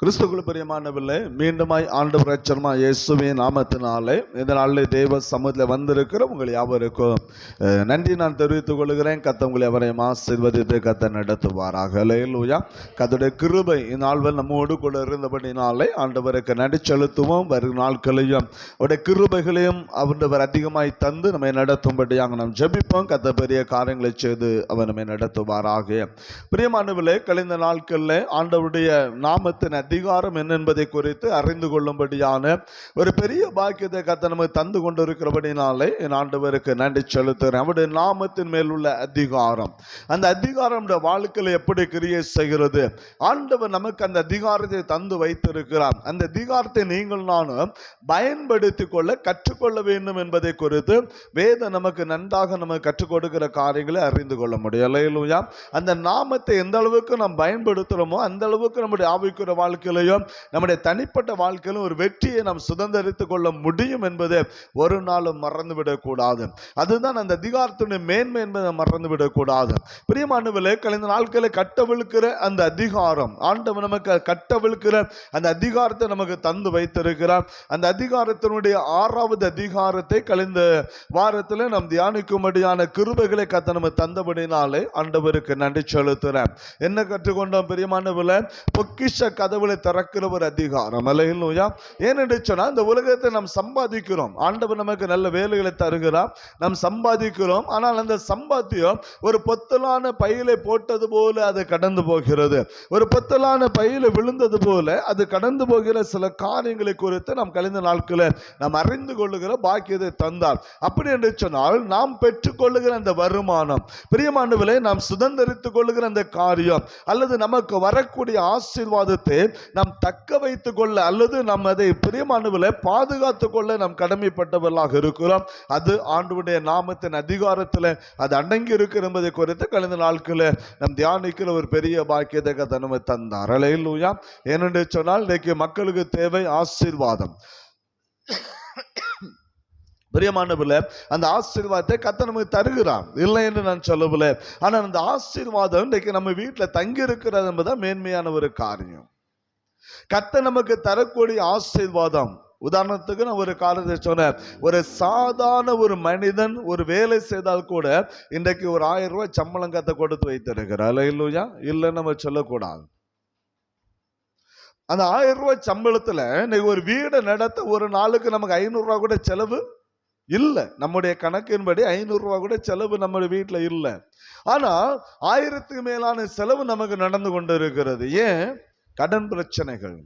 கிறிஸ்துவுக்குள் பிரியமானவர்களே, மீண்டுமாய் ஆண்டவர் இரட்சகருமாய் இயேசுவின் நாமத்தினாலே இந்த நாளில் தேவ சமூகத்தில் வந்திருக்கிற உங்கள் யாவருக்கும் நன்றி நான் தெரிவித்துக் கொள்கிறேன். கர்த்தர் உங்களை அவரையும் ஆசீர்வதித்து கர்த்தர் நடத்துவாராக. அல்லேலூயா. கர்த்தருடைய கிருபை இந்த நாள்கள் நம்மோடு கூட இருந்தபடினாலே ஆண்டவருக்கு நன்றி செலுத்துவோம். வரும் நாட்களையும் அவருடைய கிருபைகளையும் ஆண்டவர் அதிகமாய் தந்து நம்மை நடத்தும்படியாக நாம் ஜெபிப்போம். கர்த்தர் பெரிய காரியங்களை செய்து அவர் நம்மை நடத்துவாராக. பிரியமானவர்களே, கழிந்த நாட்களில் ஆண்டவருடைய நாமத்தின் அதிகாரம் என்ன என்பதை குறித்து அறிந்து கொள்ளும்படியான ஒரு பெரிய பாக்கியத்தை கர்த்தர் நமக்கு தந்து கொண்டிருக்கிறபடினாலே என் ஆண்டவருக்கு நன்றி செலுத்துகிறேன். அவருடைய நாமத்தின் மேல் உள்ள அதிகாரம், அந்த அதிகாரம் நம்முடைய வாழ்க்கையில் எப்படி கிரியை செய்கிறது? ஆண்டவர் நமக்கு அந்த அதிகாரத்தை தந்து வைத்திருக்கிறார். அந்த அதிகாரத்தை நீங்கள் நானும் பயன்படுத்திக் கொள்ள கற்றுக்கொள்ள வேண்டும் என்பதை குறித்து வேதம் நமக்கு நன்றாக நமக்கு கற்றுக் கொடுக்கிற காரியங்களை அறிந்து கொள்ள முடியும். அல்லேலூயா. அந்த நாமத்தை எந்த அளவுக்கு நாம் பயன்படுத்துகிறோமோ அந்த அளவுக்கு நம்முடைய ஆவிக்குரிய வாழ்க்கையிலையும் நம்முடைய தனிப்பட்ட வாழ்க்கையிலும் ஒரு வெற்றியை நாம் சுதந்திரித்துக் கொள்ள முடியும் என்பதை ஒரு நாளும் மறந்துவிடக் கூடாது. அதுதான் அந்த அதிகாரத்தினுடைய மேன்மை என்பதை மறந்துவிடக் கூடாது. பிரியமானவர்களே, கழிந்த நாட்களை கட்டவிழ்க்கிற அந்த அதிகாரம், ஆண்டவர் நமக்கு கட்டவிழ்க்கிற அந்த அதிகாரத்தை நமக்கு தந்து வைத்திருக்கிறார். அந்த அதிகாரத்தினுடைய 6வது அதிகாரத்தை கழிந்த வாரத்தில் நாம் தியானிக்கும்படியான கிருபைகளை கர்த்தர் நமக்கு தந்தபடினாலே ஆண்டவருக்கு நன்றி செலுத்துகிறேன். என்ன கற்றுக்கொண்டோம் பிரியமானவர்களே? பொக்கிஷ கதவுகளை திறக்கிற ஒரு அதிகாரம். அல்லேலூயா. ஏனென்று சொன்னால் இந்த உலகத்தை நாம் சம்பாதிக்கிறோம். ஆண்டவர் நமக்கு நல்ல வேலைகளை தருகிறார், நாம் சம்பாதிக்கிறோம். ஆனால் அந்த சம்பாத்தியம் ஒரு பொத்தலான பையில போட்டது போல அது கடந்து போகிறது. ஒரு பொத்தலான பையில விழுந்தது போல அது கடந்து போகிற சில காரியங்களை குறித்து நாம் கழிந்த நாட்களில் நாம் அறிந்து கொள்ளுகிற பாக்கியத்தை தந்தார். அப்படி என்று சொன்னால் நாம் பெற்றுக்கொள்ளுகிற அந்த வருமானம், பிரியமானவர்களே, நாம் சுதந்திரித்துக் கொள்ளுகிற அந்த காரியம் அல்லது நமக்கு வரக்கூடிய ஆசீர்வாதத்தை நாம் தக்க வைத்துக் கொள்ள அல்லது நாம் அதை பிரியமானவர்களை பாதுகாத்துக் கொள்ள நாம் கடமைப்பட்டவர்களாக இருக்கிறோம். அது ஆண்டவருடைய நாமத்தின் அதிகாரத்தில் அது அடங்கி இருக்கிற என்பதை குறித்து கழிந்த நாட்களில் நாம் தியானிக்கிற ஒரு பெரிய பாக்கியத்தை கர்த்தர் நமக்கு தந்தார். அல்லேலூயா. ஏனென்று சொன்னால் இன்றைக்கு மக்களுக்கு தேவை ஆசீர்வாதம். பிரியமானவர்களே, அந்த ஆசீர்வாதத்தை கர்த்தர் நமக்கு தருகிறார், இல்லை என்று நான் சொல்லவில்லை. ஆனால் அந்த ஆசீர்வாதம் இன்றைக்கு நம்ம வீட்டில் தங்கி இருக்கிறது என்பதுதான் மேன்மையான ஒரு காரியம். கர்த்தர் நமக்கு தரக்கூடிய ஆசீர்வாதம், உதாரணத்துக்கு நான் ஒரு காரியத்தை சொன்னேன். ஒரு சாதாரண ஒரு மனிதன் ஒரு வேலை செய்தால் கூட இன்றைக்கு ஒரு 1000 ரூபாய் சம்பளம் கர்த்தர் கொடுத்து வைத்திருக்கிறார். அல்லேலூயா. இல்லைன்னு நம்ம சொல்லக்கூடாது. அந்த 1000 ரூபாய் சம்பளத்துல இன்னைக்கு ஒரு வீடை நடத்த ஒரு நாளுக்கு நமக்கு 500 ரூபாய் கூட செலவு இல்லை. நம்முடைய கணக்கின்படி 500 ரூபாய் கூட செலவு நம்முடைய வீட்டில் இல்லை. ஆனா 1000க்கு மேலான செலவு நமக்கு நடந்து கொண்டு இருக்கிறது. ஏன்? கடன் பிரச்சனைகள்,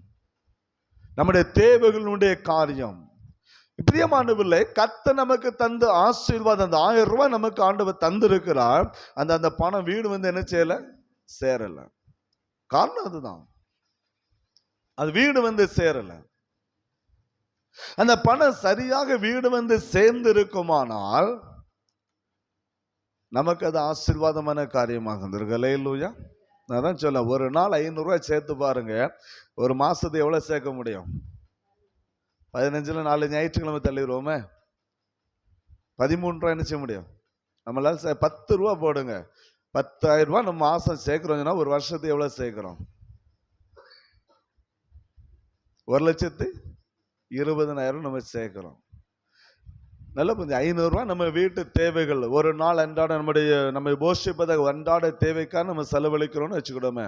நம்முடைய தேவைகளுடைய காரியம். பிரியமானவர்களே, கர்த்தர் நமக்கு தந்த ஆசீர்வாதம், அந்த 1000 ரூபாய் நமக்கு ஆண்டவர் தந்திருக்கிறார். அந்த பணம் வீடு வந்து என்ன செய்யல, சேரல. காரணம் அதுதான், அது வீடு வந்து சேரல. அந்த பணம் சரியாக வீடு வந்து சேர்ந்து இருக்குமானால் நமக்கு அது ஆசீர்வாதமான காரியமாக இருந்திருக்கு. அல்லேலூயா. நான் தான் சொல்ல, ஒரு நாள் 500 ரூபாய் சேர்த்து பாருங்க, ஒரு மாசத்துக்கு எவ்வளவு சேர்க்க முடியும்? 15ல் 4 ஞாயிற்றுக்கிழமை தள்ளிடுவோமே, 13 ரூபாய் என்ன செய்ய முடியும் நம்மளால? 10 ரூபா போடுங்க, 10,000 ரூபாய் நம்ம மாசம் சேர்க்கிறோம்னா ஒரு வருஷத்துக்கு எவ்வளவு சேர்க்கிறோம்? 1,20,000 நம்ம சேர்க்கிறோம். நல்ல கொஞ்சம் 500 ரூபாய் நம்ம வீட்டு தேவைகள், ஒரு நாள் அன்றாட நம்ம போஷிப்பதாக அன்றாட தேவைக்காக நம்ம செலவழிக்கிறோம்னு வச்சுக்கிட்டோமே.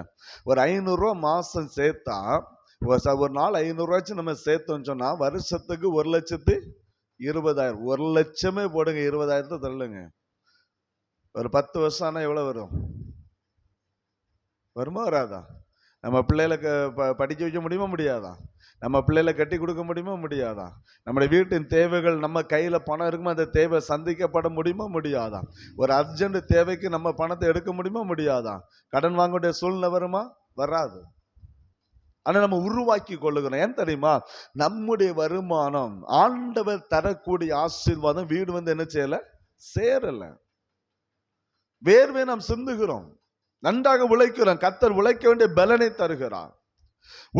ஒரு 500 ரூபாய் மாசம் சேர்த்தா, ஒரு நாள் 500 ரூபாய்ச்சு நம்ம சேர்த்தோம்னு சொன்னா வருஷத்துக்கு 1,20,000. 1 லட்சமே போடுங்க, 20,000 தள்ளுங்க. ஒரு 10 வருஷம் ஆனா எவ்வளவு வரும்? வருமா வராதா? நம்ம பிள்ளைகளுக்கு படிக்க வைக்க முடியுமா முடியாதா? நம்ம பிள்ளைகளை கட்டி கொடுக்க முடியுமா முடியாதா? நம்முடைய வீட்டின் தேவைகள், நம்ம கையில பணம் இருக்குமா, அந்த தேவை சந்திக்கப்பட முடியுமா முடியாதா? ஒரு அர்ஜென்ட் தேவைக்கு நம்ம பணத்தை எடுக்க முடியுமா முடியாதா? கடன் வாங்கக்கூடிய சூழ்நிலை வருமா? வராது. ஆனா நம்ம உருவாக்கி கொள்ளுகிறோம். ஏன் தெரியுமா? நம்முடைய வருமானம், ஆண்டவர் தரக்கூடிய ஆசீர்வாதம் வீடு வந்து என்ன செய்யல, சேரல. வேர்வை நாம் சிந்துகிறோம், நன்றாக உழைக்கிறோம். கர்த்தர் உழைக்க வேண்டிய பலனை தருகிறார்,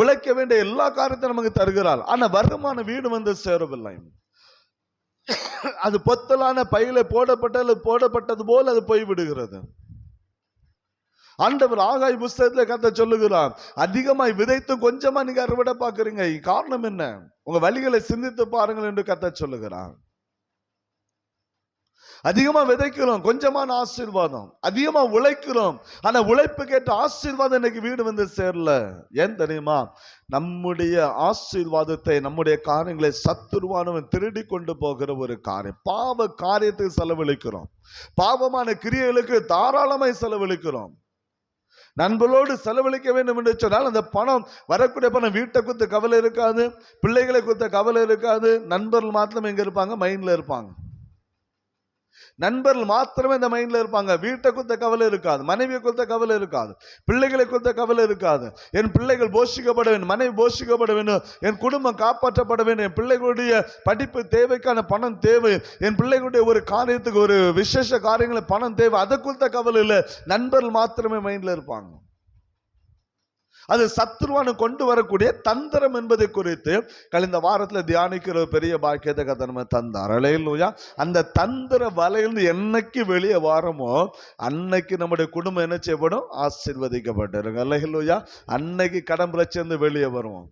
உழைக்க வேண்டிய எல்லா காரியத்தையும் நமக்கு தருகிறார். ஆனா வருமான வீடு வந்து சேரவில்லை. அது பொத்தலான பையில போடப்பட்டது போல அது போய் விடுகிறது. ஆண்டவர் ஆகாய் புஸ்தகத்துல கர்த்தர் சொல்லுகிறார், அதிகமாய் விதைத்து கொஞ்சமா நீங்க அறுவடை பார்க்கறீங்க, காரணம் என்ன? உங்க வழிகளை சிந்தித்து பாருங்கள் என்று கர்த்தர் சொல்லுகிறார். அதிகமா விதைக்கிறோம், கொஞ்சமான ஆசீர்வாதம். அதிகமா உழைக்கிறோம், ஆனா உழைப்புக்கேற்ற ஆசீர்வாதம் இன்னைக்கு வீடு வந்து சேரல. ஏன் தெரியுமா? நம்முடைய ஆசீர்வாதத்தை, நம்முடைய காரியங்களை சத்துருவானவன் திருடி கொண்டு போகிற ஒரு காரியம். பாவ காரியத்துக்கு செலவழிக்கிறோம், பாவமான கிரியைகளுக்கு தாராளமாய் செலவழிக்கிறோம். நண்பர்களோடு செலவழிக்க வேண்டும் என்று சொன்னால் அந்த பணம், வரக்கூடிய பணம், வீட்டை குறித்த கவலை இருக்காது, பிள்ளைகளை குறித்த கவலை இருக்காது. நண்பர்கள் மாத்திரம் எங்க இருப்பாங்க? மைண்ட்ல இருப்பாங்க. நண்பர்கள் மாத்திரமே இந்த மைண்ட்ல இருப்பாங்க. வீட்டை குறித்த கவலை இருக்காது, மனைவியை குறித்த கவலை இருக்காது, பிள்ளைகளை குறித்த கவலை இருக்காது. என் பிள்ளைகள் போஷிக்கப்பட வேண்டும், மனைவி போஷிக்கப்பட வேண்டும், என் குடும்பம் காப்பாற்றப்பட வேண்டும், என் பிள்ளைகளுடைய படிப்பு தேவைக்கான பணம் தேவை, என் பிள்ளைகளுடைய ஒரு காரியத்துக்கு, ஒரு விசேஷ காரியங்களுக்கு பணம் தேவை, அதை குறித்த கவலை இல்லை. நண்பர்கள் மாத்திரமே மைண்ட்ல இருப்பாங்க. அது சத்துருவானு கொண்டு வரக்கூடிய தந்திரம் என்பதை குறித்து கழிந்த வாரத்தில் தியானிக்கிற பெரிய பாக்கியத்தை கர்த்தர் நம்ம தந்தார். அல்லேலூயா. அந்த தந்திர வலையிலிருந்து என்னைக்கு வெளியே வாரமோ அன்னைக்கு நம்முடைய குடும்பம் என்ன செய்யப்படும்? ஆசீர்வதிக்கப்பட்டிருக்கும். அல்லேலூயா. அன்னைக்கு கடன் பிரச்சனை வெளியே வருவோம்,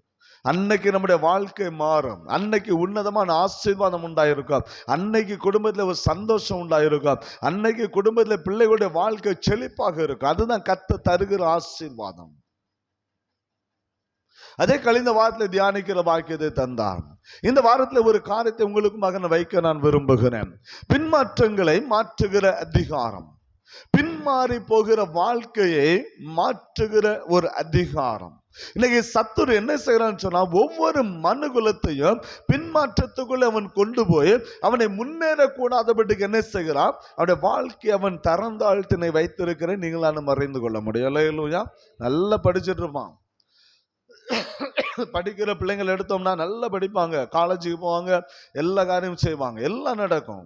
அன்னைக்கு நம்முடைய வாழ்க்கை மாறும், அன்னைக்கு உன்னதமான ஆசீர்வாதம் உண்டாயிருக்கும், அன்னைக்கு குடும்பத்தில் ஒரு சந்தோஷம் உண்டாயிருக்கும், அன்னைக்கு குடும்பத்தில் பிள்ளைகளுடைய வாழ்க்கை செழிப்பாக இருக்கும். அதுதான் கர்த்தர் தருகிற ஆசீர்வாதம். அதே கழிந்த வாரத்தில் தியானிக்கிற பாக்கியத்தை தந்தார். இந்த வாரத்தில் ஒரு காரியத்தை உங்களுக்கு மகன் வைக்க நான் விரும்புகிறேன். பின்மாற்றங்களை மாற்றுகிற அதிகாரம், பின்மாறி போகிற வாழ்க்கையை மாற்றுகிற ஒரு அதிகாரம். இன்னைக்கு சத்துரு என்ன செய்யறான்னு சொன்னா, ஒவ்வொரு மனுகுலத்தையும் பின்மாற்றத்துக்குள்ள அவன் கொண்டு போய் அவனை முன்னேறக்கூடாதபடிக்கு என்ன செய்கிறான்? அவனுடைய வாழ்க்கை அவன் தரந்தாழ்த்தினை வைத்திருக்கிறேன் நீங்களான மறைந்து கொள்ள முடியும். இல்லையா? நல்லா படிச்சுட்டு இருப்பான். படிக்கிற பிள்ளைங்களை எடுத்தோம்னா நல்லா படிப்பாங்க, காலேஜுக்கு போவாங்க, எல்லா காரியமும் செய்வாங்க, எல்லாம் நடக்கும்.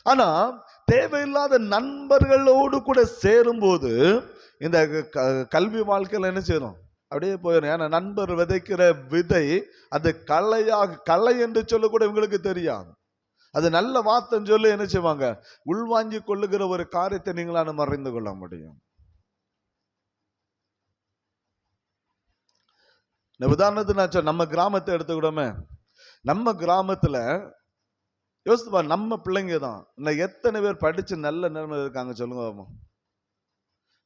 ஆனா தேவையில்லாத நண்பர்களோடு கூட சேரும் போது இந்த கல்வி வாழ்க்கையில என்ன செய்யணும்? அப்படியே போயிடும். ஏன்னா நண்பர் விதைக்கிற விதை அது களை என்று சொல்ல கூட இவங்களுக்கு தெரியாது. அது நல்ல வார்த்தைன்னு சொல்லி என்ன செய்வாங்க? உள்வாங்கி கொள்ளுகிற ஒரு காரியத்தை நீங்களான மறைந்து கொள்ள முடியும். உதாரணத்துக்கு நான் நம்ம கிராமத்தை எடுத்துக்கிட்டோமே, நம்ம கிராமத்துல யோசிப்பா, நம்ம பிள்ளைங்க தான் இன்னும் எத்தனை பேர் படிச்சு நல்ல நிலைமை இருக்காங்க சொல்லுங்க.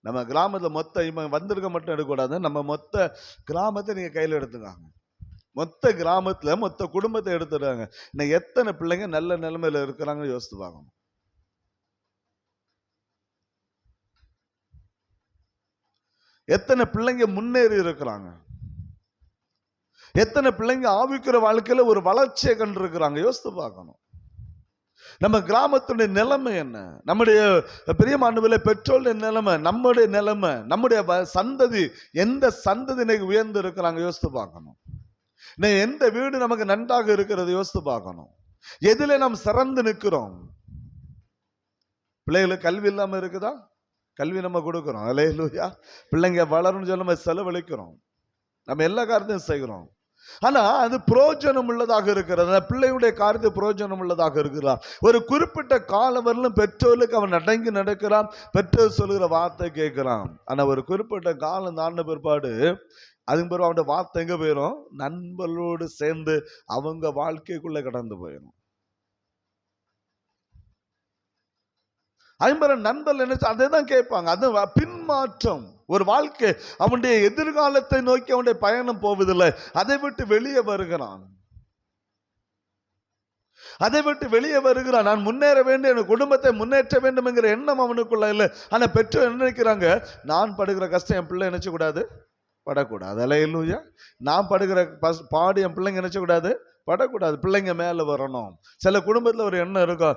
நம்ம கிராமத்துல மொத்த வந்திருக்க மட்டும் எடுக்கக்கூடாது, நம்ம மொத்த கிராமத்தை நீங்க கையில எடுத்துக்காங்க. மொத்த கிராமத்துல மொத்த குடும்பத்தை எடுத்துடுறாங்க. இன்னும் எத்தனை பிள்ளைங்க நல்ல நிலைமையில இருக்கிறாங்க யோசித்து பார்க்கணும். எத்தனை பிள்ளைங்க முன்னேறி இருக்கிறாங்க, எத்தனை பிள்ளைங்க ஆவிக்கிற வாழ்க்கையில ஒரு வளர்ச்சியை கண்டிருக்கிறாங்க யோசித்து பார்க்கணும். நம்ம கிராமத்துடைய நிலைமை என்ன? நம்முடைய பிரியமானவர்களே, பெற்றோருடைய நிலைமை, நம்முடைய நிலைமை, நம்முடைய சந்ததி, எந்த சந்ததி இன்னைக்கு உயர்ந்து இருக்கிறாங்க யோசித்து பார்க்கணும். எந்த வீடு நமக்கு நன்றாக இருக்கிறது யோசித்து பார்க்கணும். எதிலே நாம் சிறந்து நிற்கிறோம்? பிள்ளைகளுக்கு கல்வி இல்லாம இருக்குதா? கல்வி நம்ம கொடுக்கிறோம். அல்லேலூயா. பிள்ளைங்க வளரும்னு சொல்லி நம்ம செலவழிக்கிறோம், நம்ம எல்லா காரியத்தையும் செய்கிறோம். ஆனா அது பிரயோஜனம் உள்ளதாக இருக்கிறது. பிள்ளையுடைய காரியத்தை பிரயோஜனம் உள்ளதாக இருக்கிறார். ஒரு குறிப்பிட்ட காலம் வரலும் பெற்றோருக்கு அவன் அடங்கி நடக்கிறான், பெற்றோர் சொல்லுகிற வார்த்தை கேட்கிறான். ஆனா ஒரு குறிப்பிட்ட காலம் தாண்ட பிற்பாடு அதுக்கு பிறகு அவனுடைய வார்த்தை எங்க போயிடும்? நண்பர்களோடு சேர்ந்து அவங்க வாழ்க்கைக்குள்ள கடந்து போயிடும். ஐம்பது நண்பர்கள் என்ன அதே தான் கேட்பாங்க. அது பின்மாற்றம். ஒரு வாழ்க்கை அவனுடைய எதிர்காலத்தை நோக்கி அவனுடைய பயணம் போவதில்லை. அதை விட்டு வெளியே வருகிறான், அதை விட்டு வெளியே வருகிறான். நான் முன்னேற வேண்டும், என் குடும்பத்தை முன்னேற்ற வேண்டும் என்கிற எண்ணம் அவனுக்குள்ள இல்லை. ஆனா பெற்றோர் என்ன நினைக்கிறாங்க? நான் படுகிற கஷ்டம் என் பிள்ளை நினைச்ச கூடாது, படக்கூடாது. அல்லேலூயா. நான் படுகிற பாடு என் பிள்ளைங்க நினைச்ச கூடாது, படக்கூடாது. பிள்ளைங்க மேல வரணும். சில குடும்பத்துல ஒரு எண்ணம் இருக்கும்,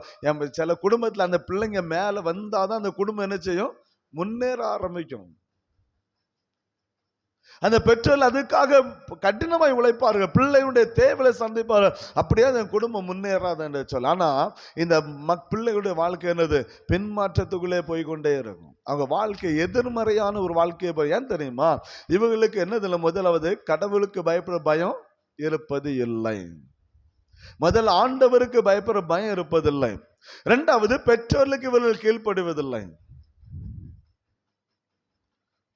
சில குடும்பத்துல அந்த பிள்ளைங்க மேல வந்தாதான் அந்த குடும்பம் என்ன செய்யும்? முன்னேற ஆரம்பிக்கும். அந்த பெற்றோர் அதுக்காக கடினமாய் உழைப்பார்கள், பிள்ளையுடைய தேவையை சந்திப்பார்கள். அப்படியே அந்த குடும்பம் முன்னேறாது என்று சொல்ல. ஆனா இந்த பிள்ளைகளுடைய வாழ்க்கை என்னது? பின்மாற்றத்துக்குள்ளே போய்கொண்டே இருக்கும். அவங்க வாழ்க்கை எதிர்மறையான ஒரு வாழ்க்கையை போய். ஏன் தெரியுமா? இவங்களுக்கு என்னதுல முதலாவது கடவுளுக்கு பயப்படுற பயம் இருப்பது இல்லை. முதல் ஆண்டவருக்கு பயப்படுற பயம் இருப்பதில்லை. இரண்டாவது பெற்றோர்களுக்கு இவர்கள் கீழ்ப்படுவதில்லை.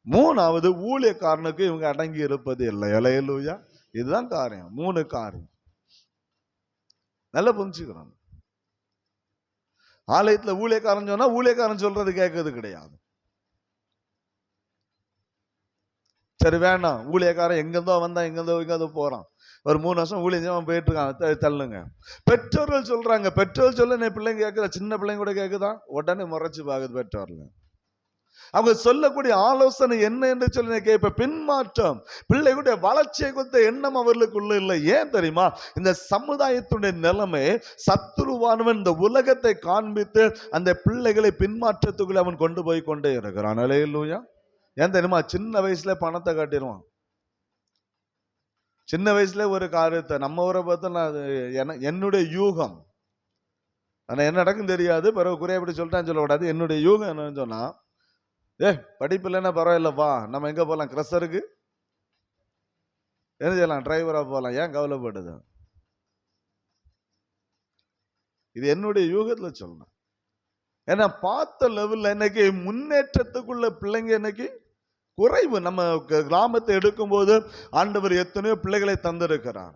மூணாவது, ஊழியக்காரனுக்கு இவங்க அடங்கி இருப்பது இல்லை. அல்லேலூயா. இதுதான் காரியம். 3 காரியம் நல்லா புரிஞ்சுக்கணும். ஆலயத்துல ஊழியக்காரன் சொன்னா ஊழியக்காரன் சொல்றது கேட்கறது கிடையாது. சரி வேண்டாம், ஊழியக்காரன் எங்கிருந்தோ வந்தா எங்கிருந்தோ போறான், ஒரு 3 வருஷம் ஊழியம் போயிட்டு இருக்கான், தள்ளுங்க. பெற்றோர்கள் சொல்றாங்க, பெற்றோர் சொல்ல என் பிள்ளைங்க கேட்குதா? சின்ன பிள்ளைங்க கூட கேட்குதா? உடனே முறைச்சு பாக்குது பெற்றோர்ல. அவங்க சொல்லக்கூடிய ஆலோசனை என்ன என்று சொல்லி கேட்ப. பின்மாற்றம், பிள்ளைகளுடைய வளர்ச்சியை கொடுத்த எண்ணம் அவர்களுக்குள்ள இல்லை. ஏன் தெரியுமா? இந்த சமுதாயத்துடைய நிலைமை, சத்துருவானவன் இந்த உலகத்தை காண்பித்து அந்த பிள்ளைகளை பின்மாற்றத்துக்குள்ள அவன் கொண்டு போய் கொண்டே இருக்கிறான். அல்லேலூயா. ஏன் தெரியுமா? சின்ன வயசுல பணத்தை காட்டிடுவான். சின்ன வயசுல ஒரு காரியத்தை நம்ம ஊரை பார்த்தா என்னுடைய யூகம், ஆனா என்ன நடக்கும் தெரியாது. பிறகு குறையப்படி சொல்லிட்டான்னு சொல்லக்கூடாது. என்னுடைய யூகம் என்னன்னு சொன்னா, படிப்பு இல்லைன்னா பரவாயில்லப்பா, நம்ம எங்க போகலாம்? கிரஷருக்கு என்ன செய்யலாம்? டிரைவரா போகலாம். ஏன் கவலைப்படுது? இது என்னுடைய யூகத்துல சொல்லணும். ஏன்னா பார்த்த லெவல்ல இன்னைக்கு முன்னேற்றத்துக்குள்ள பிள்ளைங்க இன்னைக்கு குறைவு. நம்ம கிராமத்தை எடுக்கும் போது ஆண்டவர் எத்தனையோ பிள்ளைகளை தந்திருக்கிறார்.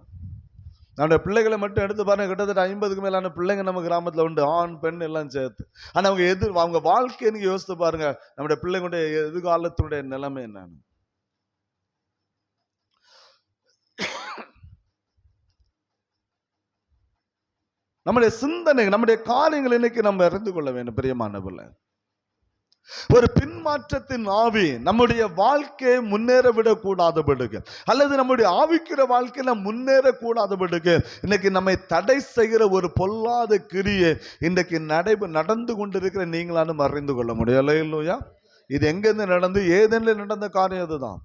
நம்முடைய பிள்ளைகளை மட்டும் எடுத்து பாருங்க, கிட்டத்தட்ட 50க்கு மேலான பிள்ளைங்க நம்ம கிராமத்துல உண்டு, ஆண் பெண் எல்லாம் சேர்த்து. ஆனா அவங்க வாழ்க்கையை நீங்க யோசித்து பாருங்க, நம்முடைய பிள்ளைங்களுடைய எதிர்காலத்தினுடைய நிலைமை என்னன்னு. நம்முடைய சிந்தனை, நம்முடைய காரியங்கள் இன்னைக்கு நம்ம அறிந்து கொள்ள வேண்டும். பிரியமானவர்களே, ஒரு பின்மாற்றத்தின் ஆவி நம்முடைய வாழ்க்கையை முன்னேற விடக்கூடாதபடுக்கு, அல்லது நம்முடைய ஆவிக்கிற வாழ்க்கையில முன்னேறக்கூடாதபடுக்கு இன்னைக்கு நம்மை தடை செய்கிற ஒரு பொல்லாத கிரியை இன்றைக்கு நடந்து கொண்டிருக்கிற நீங்களாலும் அறிந்து கொள்ள முடியல. இல்லையா? இது எங்கிருந்து நடந்து ஏதென்று நடந்த காரியம் அதுதான்.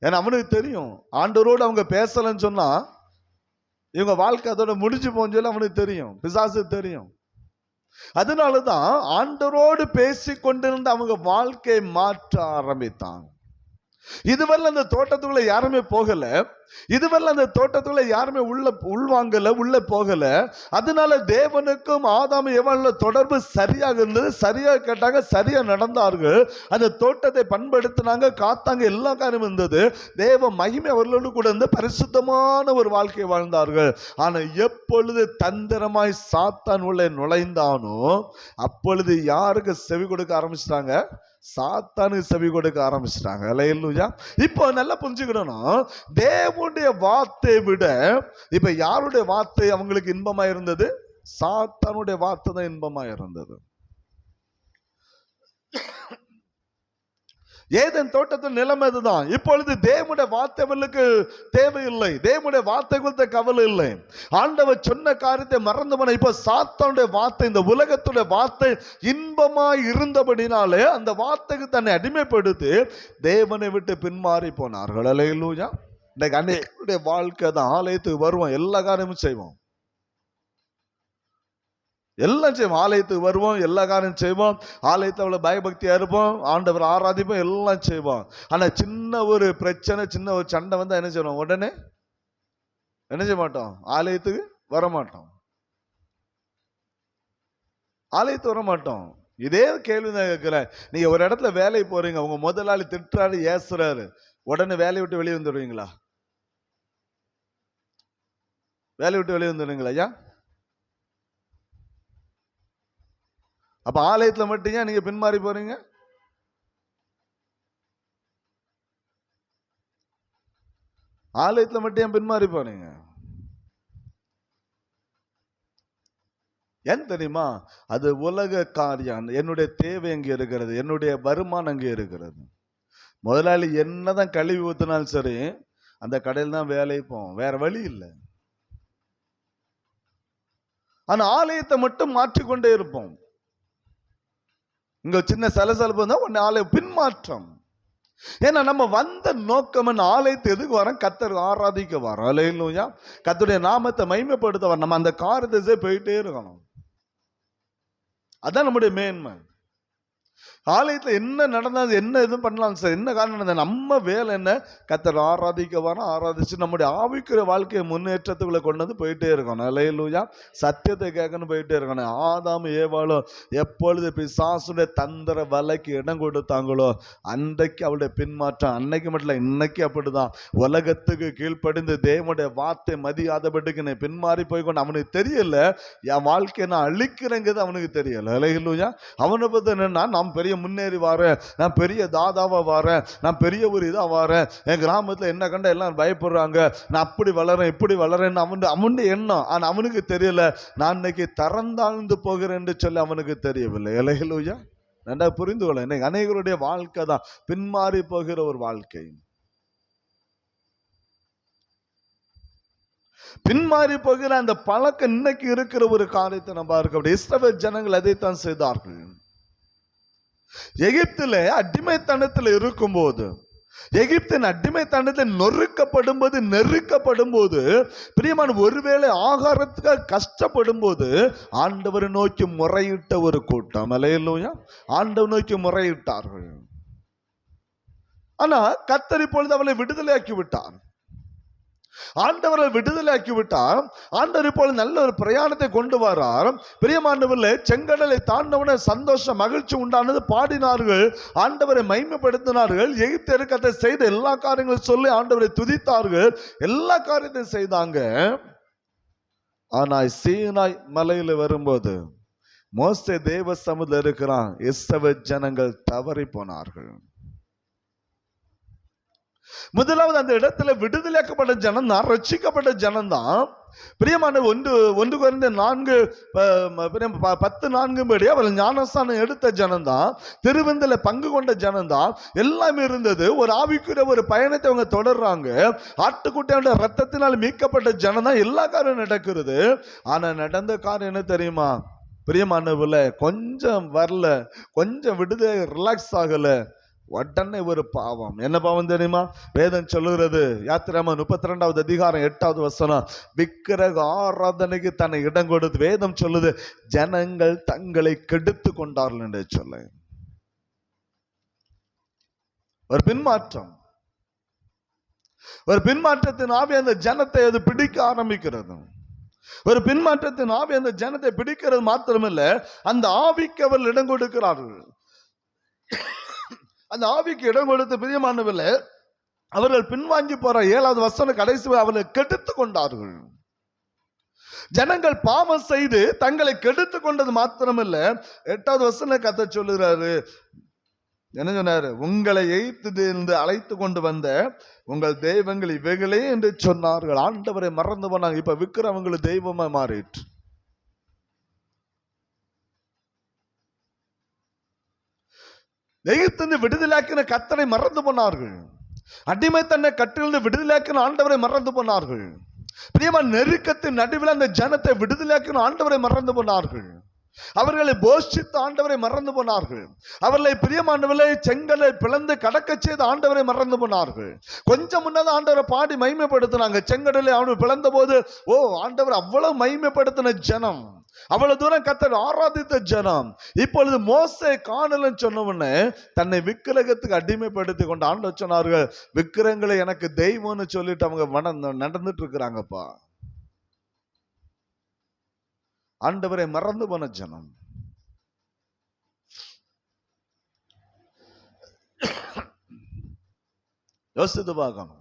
ஏன்னா அவனுக்கு தெரியும், ஆண்டவரோடு அவங்க பேசலன்னு சொன்னா இவங்க வாழ்க்கை அதோட முடிஞ்சு போன்னு சொல்லி அவனுக்கு தெரியும், பிசாசு தெரியும். அதனாலதான் ஆண்டவரோடு பேசி கொண்டிருந்த அவங்க வாழ்க்கையை மாற்ற ஆரம்பித்தாங்க. இதுவரை அந்த தோட்டத்துக்குள்ள யாருமே போகல, இதுவரை அந்த தோட்டத்துக்குள்ள யாருமே உள்வாங்கல, உள்ள போகல. அதனால தேவனுக்கும் ஆதாம் ஏவாளும் தொடர்பு சரியாக இருந்தது. சரியா கேட்டாங்க, சரியா நடந்தார்கள், அந்த தோட்டத்தை பண்படுத்தினாங்க, காத்தாங்க, எல்லா காரியமும் இருந்தது. தேவ மகிமை அவர்களோடு கூட இருந்து பரிசுத்தமான ஒரு வாழ்க்கை வாழ்ந்தார்கள். ஆனா எப்பொழுது தந்திரமாய் சாத்தான் உள்ளே நுழைந்தானோ அப்பொழுது யாருக்கு செவி கொடுக்க ஆரம்பிச்சிட்டாங்க? சாத்தானுக்கு செவி கொடுக்க ஆரம்பிச்சிட்டாங்க. அல்லேலூயா. இப்போ நல்லா புரிஞ்சுக்கணும், தேவனுடைய வார்த்தையை விட இப்ப யாருடைய வார்த்தை அவங்களுக்கு இன்பமா இருந்தது? சாத்தானுடைய வார்த்தை தான் இன்பமா இருந்தது. ஏதேன் தோட்டத்தின் நிலைமை அதுதான். இப்பொழுது தேவனுடைய வார்த்தை அவர்களுக்கு தேவையில்லை, தேவனுடைய வார்த்தை குறித்த கவலை இல்லை. ஆண்டவர் சொன்ன காரியத்தை மறந்து போன இப்போ சாத்தானுடைய வார்த்தை, இந்த உலகத்துடைய வார்த்தை இன்பமாய் இருந்தபடினாலே அந்த வார்த்தைக்கு தன்னை அடிமைப்படுத்தி தேவனை விட்டு பின்மாறி போனார்கள். அல்லேலூயா. இன்னைக்கு அநேகருடைய வாழ்க்கை தான், ஆலயத்துக்கு வருவோம், எல்லா காரியமும் செய்வோம், எல்லாம் செய்வோம், ஆலயத்துக்கு வருவோம், எல்லா காரியம் செய்வோம், ஆலயத்தில் அவ்வளவு பயபக்தியா இருப்போம், ஆண்டவர் ஆராதிப்போம், எல்லாம் செய்வோம். ஆனா சின்ன ஒரு பிரச்சனை, சின்ன ஒரு சண்டை வந்தா என்ன செய்வோம்? உடனே என்ன செய்ய மாட்டோம்? ஆலயத்துக்கு வரமாட்டோம், ஆலயத்துக்கு வரமாட்டோம். இதே கேள்விதான் கேட்கிறேன். நீங்க ஒரு இடத்துல வேலைக்கு போறீங்க, உங்க முதலாளி திட்டுறாரு, ஏசுறாரு, உடனே வேலையை விட்டு வெளியே வந்துடுவீங்களா? வேலையை விட்டு வெளியே வந்துடுவீங்களா ஐயா? அப்ப ஆலயத்துல மட்டும் ஏன் நீங்க பின்மாறி போறீங்க? ஆலயத்துல மட்டும் ஏன் பின்மாறி போறீங்க? ஏன் தெரியுமா? அது உலக காரியம். என்னுடைய தேவை அங்கே இருக்கிறது, என்னுடைய வருமானம் அங்கே இருக்கிறது. முதலாளி என்னதான் கழுவி ஊத்தினாலும் சரி, அந்த கடையில் தான் வேலைக்கு போவோம், வேற வழி இல்லை. ஆனா ஆலயத்தை மட்டும் மாற்றிக்கொண்டே இருப்போம். இங்க சின்ன சலசலப்பு தான் ஒன்னு ஆலய பின்மாற்றம். ஏன்னா நம்ம வந்த நோக்கம் ஆலயத்தை எதுக்கு வரோம்? கர்த்தர் ஆராதிக்க வரோம். அல்லேலூயா. கர்த்தருடைய நாமத்தை மகிமைப்படுத்த வரோம். நம்ம அந்த காரியத்தை போயிட்டே இருக்கணும், அதான் நம்முடைய மேன்மை. ஆலயத்துல என்ன நடந்தாலும் என்ன எதுவும் பண்ணலாம் சார், என்ன காரணம் நடந்தது, நம்ம வேலை என்ன, கர்த்தர் ஆராதிக்க வரோம், ஆராதிச்சு நம்முடைய ஆவிக்குரிய வாழ்க்கையை முன்னேற்றத்துக்குள்ள கொண்டு வந்து போயிட்டே இருக்கணும். அல்லேலூயா. சத்தியத்தை கேட்கணும், போயிட்டே இருக்கணும். ஆதாம் ஏவாளும் எப்பொழுது பிசாசுடைய தந்திர வலைக்கு இடம் கொடுத்தாங்களோ அன்றைக்கு அவளுடைய பின்மாற்றம், அன்னைக்கு மட்டும் இல்லை இன்னைக்கு அப்படிதான். உலகத்துக்கு கீழ்ப்படிந்து தேவனுடைய வார்த்தை மதியாதபடிக்கு நீ பின்மாறி போய்கொண்டு, அவனுக்கு தெரியல என் வாழ்க்கையை நான் அழிக்கிறேங்கிறது அவனுக்கு தெரியல. அல்லேலூயா. அவனை பத்தி என்னன்னா, நான் பெரிய முன்னேறி வாரேன், நான் பெரிய தாதாவா வாரேன், நான் பெரிய ஒரு இதா வாரேன், என் கிராமத்துல என்ன கண்ட எல்லாம் பயப்படுறாங்க, நான் அப்படி வளரேன் இப்படி வளரேன்னு அவனுடைய எண்ணம். ஆனா அவனுக்கு தெரியல நான் இன்னைக்கு தரந்தாழ்ந்து போகிறேன் என்று சொல்லி அவனுக்கு தெரியவில்லை. அல்லேலூயா. நல்லா புரிந்து கொள்ள, இன்னைக்கு அநேகருடைய வாழ்க்கை தான் பின்மாறி போகிற ஒரு வாழ்க்கை. பின்மாறி போகிற அந்த பழக்கம் இன்னைக்கு இருக்கிற ஒரு காரியத்தை நம்ம பார்க்க. இஸ்ரவேல் ஜனங்கள் அதைத்தான் செய்தார்கள். எகிப்திலே அடிமைத்தனத்தில் இருக்கும்போது, எகிப்தின் அடிமைத்தனத்தில் நெருக்கப்படும் போது பிரியமான, ஒருவேளை ஆகாரத்துக்காக கஷ்டப்படும் போது ஆண்டவரை நோக்கி முறையிட்ட ஒரு கூட்டம். அல்லேலூயா. ஆண்டவர் நோக்கி முறையிட்டார்கள். ஆனா கர்த்தர் இப்பொழுது அவளை விடுதலையாக்கி விட்டார். ஆண்டவரை விடுதலையாக்கி விட்டார். ஆண்டவர் இப்பொழுது நல்ல ஒரு பிரயாணத்தை கொண்டு வரார். பிரியமானவர்களே, செங்கடலை தாண்டவன சந்தோஷம் மகிழ்ச்சி உண்டானது, பாடினார்கள், ஆண்டவரை மகிமைப்படுத்தினார்கள். எகிப்தியருக்கு அதை செய்த எல்லா காரியங்களும் சொல்லி ஆண்டவரை துதித்தார்கள், எல்லா காரியத்தையும் செய்தாங்க. ஆனா சீனாய் மலையில வரும்போது மோசே தேவ சமூகத்தில் இருக்கிறான், இஸ்ரவேல் ஜனங்கள் தவறி போனார்கள். முதலாவது அந்த இடத்துல விடுதலையாக்கப்பட்ட ஜனம் தான், ரட்சிக்கப்பட்ட ஜனம் தான். பிரியமான 1 கொரிந்தியர் 4:10 படி அவர்கள் ஞானஸ்நானம் எடுத்த ஜனம் தான், திருவிருந்தில பங்கு கொண்ட ஜனம் தான், எல்லாமே இருந்தது. ஒரு ஆவிக்குரிய ஒரு பயணத்தை அவங்க தொடர்றாங்க. ஆட்டுக்குட்டியோட ரத்தத்தினால் மீட்கப்பட்ட ஜனம் தான். எல்லா காரியம் நடக்கிறது. ஆனா நடந்த காரியம் என்ன தெரியுமா? பிரியமானவர்களே, கொஞ்சம் வரல, கொஞ்சம் விடுதலை ரிலாக்ஸ் ஆகல, உடனே ஒரு பாவம். என்ன பாவம் தெரியுமா? வேதம் சொல்லுகிறது, யாத்திராகமம் 32வது அதிகாரம் 8வது வசனம், விக்கிரக ஆராதனைக்கு தன்னை இடம் கொடுத்து வேதம் சொல்லுது, ஜனங்கள் தங்களை கெடுத்து கொண்டார்கள் என்று சொல்ல. ஒரு பின்மாற்றம், ஒரு பின்மாற்றத்தின் ஆவி அந்த ஜனத்தை அது பிடிக்க ஆரம்பிக்கிறது. ஒரு பின்மாற்றத்தின் ஆவி அந்த ஜனத்தை பிடிக்கிறது மாத்திரமில்லை, அந்த ஆவிக்கு அவர்கள் இடம் கொடுக்கிறார்கள். அந்த ஆவிக்கு இடம் கொடுத்து பிரியமானவில்லை, அவர்கள் பின்வாங்கி போற 7வது வசனம் கடைசி, அவர்கள் கெடுத்து கொண்டார்கள். ஜனங்கள் பாவம் செய்து தங்களை கெடுத்து கொண்டது மாத்திரமில்ல, 8வது வசனம் கர்த்தர் சொல்லுகிறாரு, என்ன சொன்னாரு? உங்களை எய்த்து அழைத்து கொண்டு வந்த உங்கள் தெய்வங்கள் இவைகளே என்று சொன்னார்கள். ஆண்டவரை மறந்து போனாங்க. இப்ப விக்கிரவங்களுக்கு தெய்வமா மாறிட்டு. எகிப்திலிருந்து விடுதலையாக்கின கர்த்தரை மறந்து போனார்கள். அடிமைத்தன்னை கட்டிலிருந்து விடுதலையாக்கின ஆண்டவரை மறந்து போனார்கள். பிரியமான, நெருக்கத்தின் நடுவில் அந்த ஜனத்தை விடுதலையாக்கின ஆண்டவரை மறந்து போனார்கள். அவர்களை போஷித்த ஆண்டவரை மறந்து போனார்கள். அவர்களை பிரியமானவர்களை செங்கலை பிளந்து கடக்க செய்த ஆண்டவரை மறந்து போனார்கள். கொஞ்சம் முன்னதான் ஆண்டவரை பாடி மகிமைப்படுத்தினாங்க. செங்கடலை அவன் பிளந்த போது, ஓ ஆண்டவர் அவ்வளவு மகிமைப்படுத்தின ஜனம், அவ்வளவு தூரம் கர்த்தர் ஆராதித்த ஜனம். இப்பொழுது மோசே காணலன்னு சொன்ன உடனே தன்னை விக்கிரகத்துக்கு அடிமைப்படுத்தி கொண்டு ஆண்டவர் சொன்னார்கள், விக்கிரகங்களை எனக்கு தெய்வம்னு சொல்லிட்டு அவங்க நடந்துட்டு இருக்கிறாங்கப்பா. ஆண்டவரை மறந்து போன ஜனம். யோசித்து பார்க்கணும்.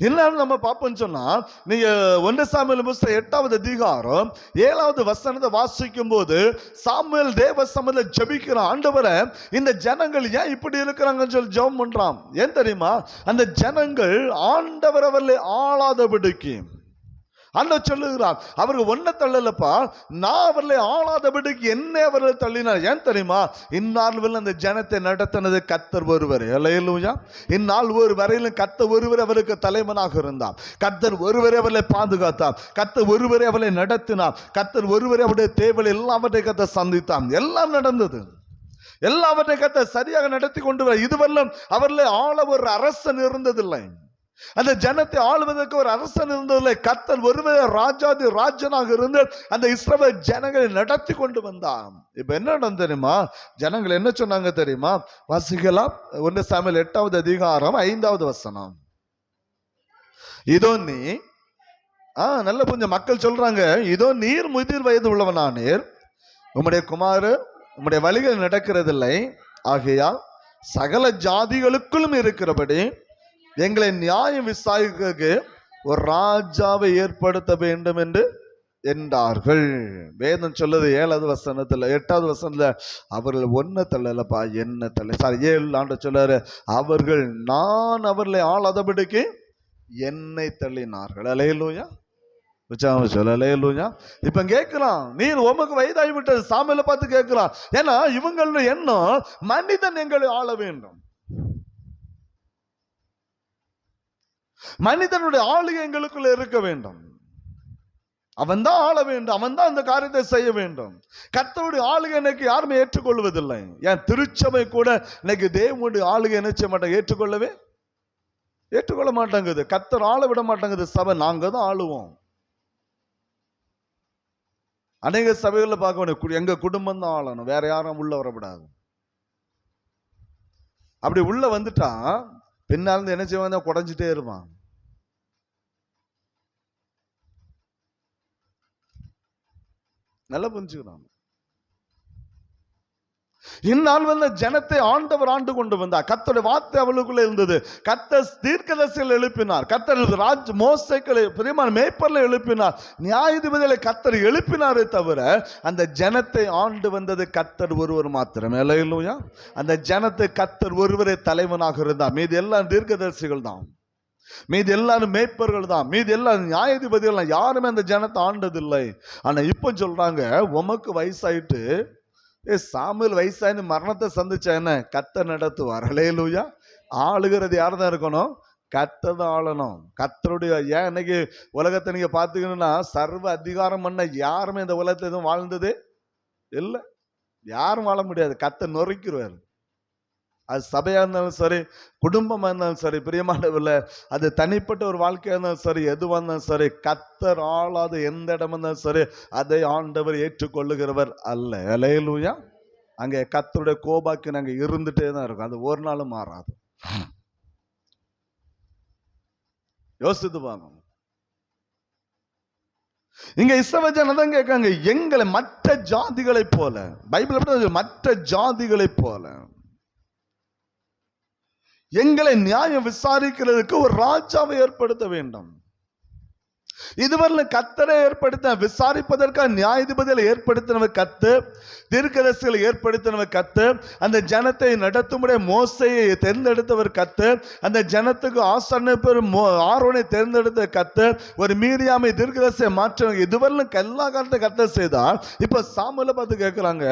என்ன நம்ம பார்ப்போம்னு சொன்னா, நீங்க 1 சாமுவேல் புத்தகம் 8வது அதிகாரம் 7வது வசனத்தை வாசிக்கும் போது, சாமுவேல் தேவ சமூகத்தில் ஜெபிக்கிறான், ஆண்டவரே இந்த ஜனங்கள் ஏன் இப்படி இருக்கிறாங்கன்னு சொல்லி ஜெபம் பண்றான். ஏன் தெரியுமா? அந்த ஜனங்கள் ஆண்டவர் அவர்களை ஆளாதபடிக்கு ஆண்டவர் சொல்லுகிறார், அவர்கள் ஒன்ன தள்ளலப்பா, நான் அவர்களை ஆளாதபடிக்கு என்ன அவர்களை தள்ளினார். ஏன் தெரியுமா? இந்நாள் அந்த ஜனத்தை நடத்தினது கர்த்தர் ஒருவர். அல்லேலூயா. இந்நாள் ஒரு வரையிலும் கர்த்தர் ஒருவர் அவருக்கு தலைவனாக இருந்தார். கர்த்தர் ஒருவரை அவர்களை பாதுகாத்தார். கர்த்தர் ஒருவரை அவர்களை நடத்தினார். கர்த்தர் ஒருவரை அவருடைய தேவையை எல்லாவற்றை கர்த்தர் சந்தித்தார். எல்லாம் நடந்தது. எல்லாவற்றை கர்த்தர் சரியாக நடத்தி கொண்டு வர. இதுவரையிலும் அவர்களை ஆள ஒரு அரசன் இருந்ததில்லை. அந்த ஜனத்தை ஆளுவதற்கு ஒரு அரசன் இருந்ததில்லை. கர்த்தர் ஒருவரே ராஜாதி ராஜனாக இருந்து அந்த இஸ்ரவேல் ஜனங்களை நடத்தி கொண்டு வந்தான். இப்ப என்ன நடந்தது தெரியுமா? ஜனங்கள் என்ன சொன்னாங்க தெரியுமா? வாசிக்கலாம். 1 சாமுவேல் 8வது அதிகாரம் 5வது வசனம். இதோ நீ நல்ல கொஞ்சம் மக்கள் சொல்றாங்க, இதோ நீர் முதிர் வயது உள்ளவனானீர், உம்முடைய குமாரர் உம்முடைய வழிகள் நடக்கிறதில்லை, ஆகையால் சகல ஜாதிகளுக்குள்ளும் இருக்கிறபடி எங்களை நியாயம் விசாரிக்க ஒரு ராஜாவை ஏற்படுத்த வேண்டும் என்று என்றார்கள். வேதம் சொல்லுது 7வது வசனத்துல 8வது வசனத்துல, அவர்கள் ஒன்ன தள்ளலப்பா என்ன தள்ள 7 ஆண்டு சொல்லாரு, அவர்கள் நான் அவர்களை ஆளாதபடிக்கு என்னை தள்ளினார்கள். அல்லேலூயா. இப்ப கேட்கலாம், நீர் உமக்கு வயதாகி விட்டது. சாமுவேலை பார்த்து கேட்கலாம். ஏன்னா இவங்களுடைய எண்ணம் மனிதன் எங்களை ஆள வேண்டும், மனிதனுடைய ஆளுகை எங்களுக்குள்ள இருக்க வேண்டும், அவன் தான் ஆள வேண்டும், அவன் தான் அந்த காரியத்தை செய்ய வேண்டும். கர்த்தருடைய ஆளுகை இன்னைக்கு யாருமே ஏற்றுக்கொள்வதில்லை. ஏன் திருச்சபை கூட இன்னைக்கு தேவனுடைய ஆளுகை என்ன செய்ய மாட்டாங்க, ஏற்றுக்கொள்ள மாட்டாங்குது. கர்த்தர் ஆள விட மாட்டாங்குது சபை, நாங்க தான் ஆளுவோம். அநேக சபைகளில் பார்க்க எங்க குடும்பம் தான் ஆளணும், வேற யாரும் உள்ள வரக்கூடாது. அப்படி உள்ள வந்துட்டா பின்னால என்ன செய்வாங்க, குறைஞ்சிட்டே இருப்பான். நல்லா புரிஞ்சுக்கிறான். இந்நாள் வந்து ஜனத்தை ஆண்டவர் ஆண்டு கொண்டு வந்தார். கர்த்தருடைய வார்த்தை அவளுக்குள்ள இருந்தது. கர்த்தர் தீர்க்கதரிசிகளை எழுப்பினார், கர்த்தர் மோசேக்களை பிரியமான மேய்ப்பர்களை எழுப்பினார், நியாயாதிபதிகளை கர்த்தர் எழுப்பினாரே தவிர அந்த ஜனத்தை ஆண்டு வந்தது கர்த்தர் ஒருவர் மாத்திரமே. அல்லேலூயா. அந்த ஜனத்தை கர்த்தர் ஒருவரே தலைவனாக இருந்தார். மீதி எல்லாம் தீர்க்கதரிசிகள் தான், மீதி எல்லாரும் மேய்ப்பர்கள் தான், மீதி எல்லாரும் நியாயாதிபதிகள், யாருமே அந்த ஜனத்தை ஆண்டதில்லை. ஆனா இப்ப சொல்றாங்க, உமக்கு வயசாயிட்டு சாமுவேல் வயசாயின்னு மரணத்தை சந்திச்சா என்ன, கர்த்தர் நடத்துவார். அல்லேலூயா. ஆளுகிறது யார் தான் இருக்கணும், கர்த்தர் தான் ஆளணும். கர்த்தருடைய ஏன் இன்னைக்கு உலகத்தை நீங்க பாத்தீங்கன்னா சர்வ அதிகாரம் பண்ண யாருமே இந்த உலகத்துல எதுவும் வாழ்ந்ததே இல்லை, யாரும் வாழ முடியாது. கர்த்தர் நொறுக்கிடுவார். அது சபையா இருந்தாலும் சரி, குடும்பமா இருந்தாலும் சரி, பிரியமானவர்களே, அது தனிப்பட்ட ஒரு வாழ்க்கையா இருந்தாலும் சரி, எதுவாக இருந்தாலும் சரி, கர்த்தர் ஆளாத எந்த இடம் இருந்தாலும் சரி, அதை ஆண்டவர் ஏற்றுக்கொள்ளுகிறவர் அல்ல. அல்லேலூயா. அங்கே கர்த்தருடைய கோபாக்கு நாங்க இருந்துட்டே தான் இருக்கும், அது ஒரு நாளும் மாறாது. யோசித்து பாருங்க. இங்க இஸ்ரவேல் ஜனதான் கேட்காங்க, எங்களை மற்ற ஜாதிகளை போல, பைபிள் மற்ற ஜாதிகளை போல எங்களை நியாயம் விசாரிக்கிறதுக்கு ஒரு ராஜாவை ஏற்படுத்த வேண்டும். இதுவரை கர்த்தரை ஏற்படுத்த விசாரிப்பதற்காக நியாயாதிபதிகளை ஏற்படுத்தினவர் கர்த்தர், தீர்க்கதரிசிகளை ஏற்படுத்தினவர் கர்த்தர், அந்த ஜனத்தை நடத்தும்படிய மோசேயை தேர்ந்தெடுத்தவர் கர்த்தர், அந்த ஜனத்துக்கு ஆரோனை தேர்ந்தெடுத்த கர்த்தர், ஒரு மீரியாமை தீர்க்கதரிசியை மாற்றவங்க. இதுவரை எல்லா காலத்தை கர்த்தர் செய்தார். இப்ப சாமுவேலை பார்த்து கேட்கிறாங்க,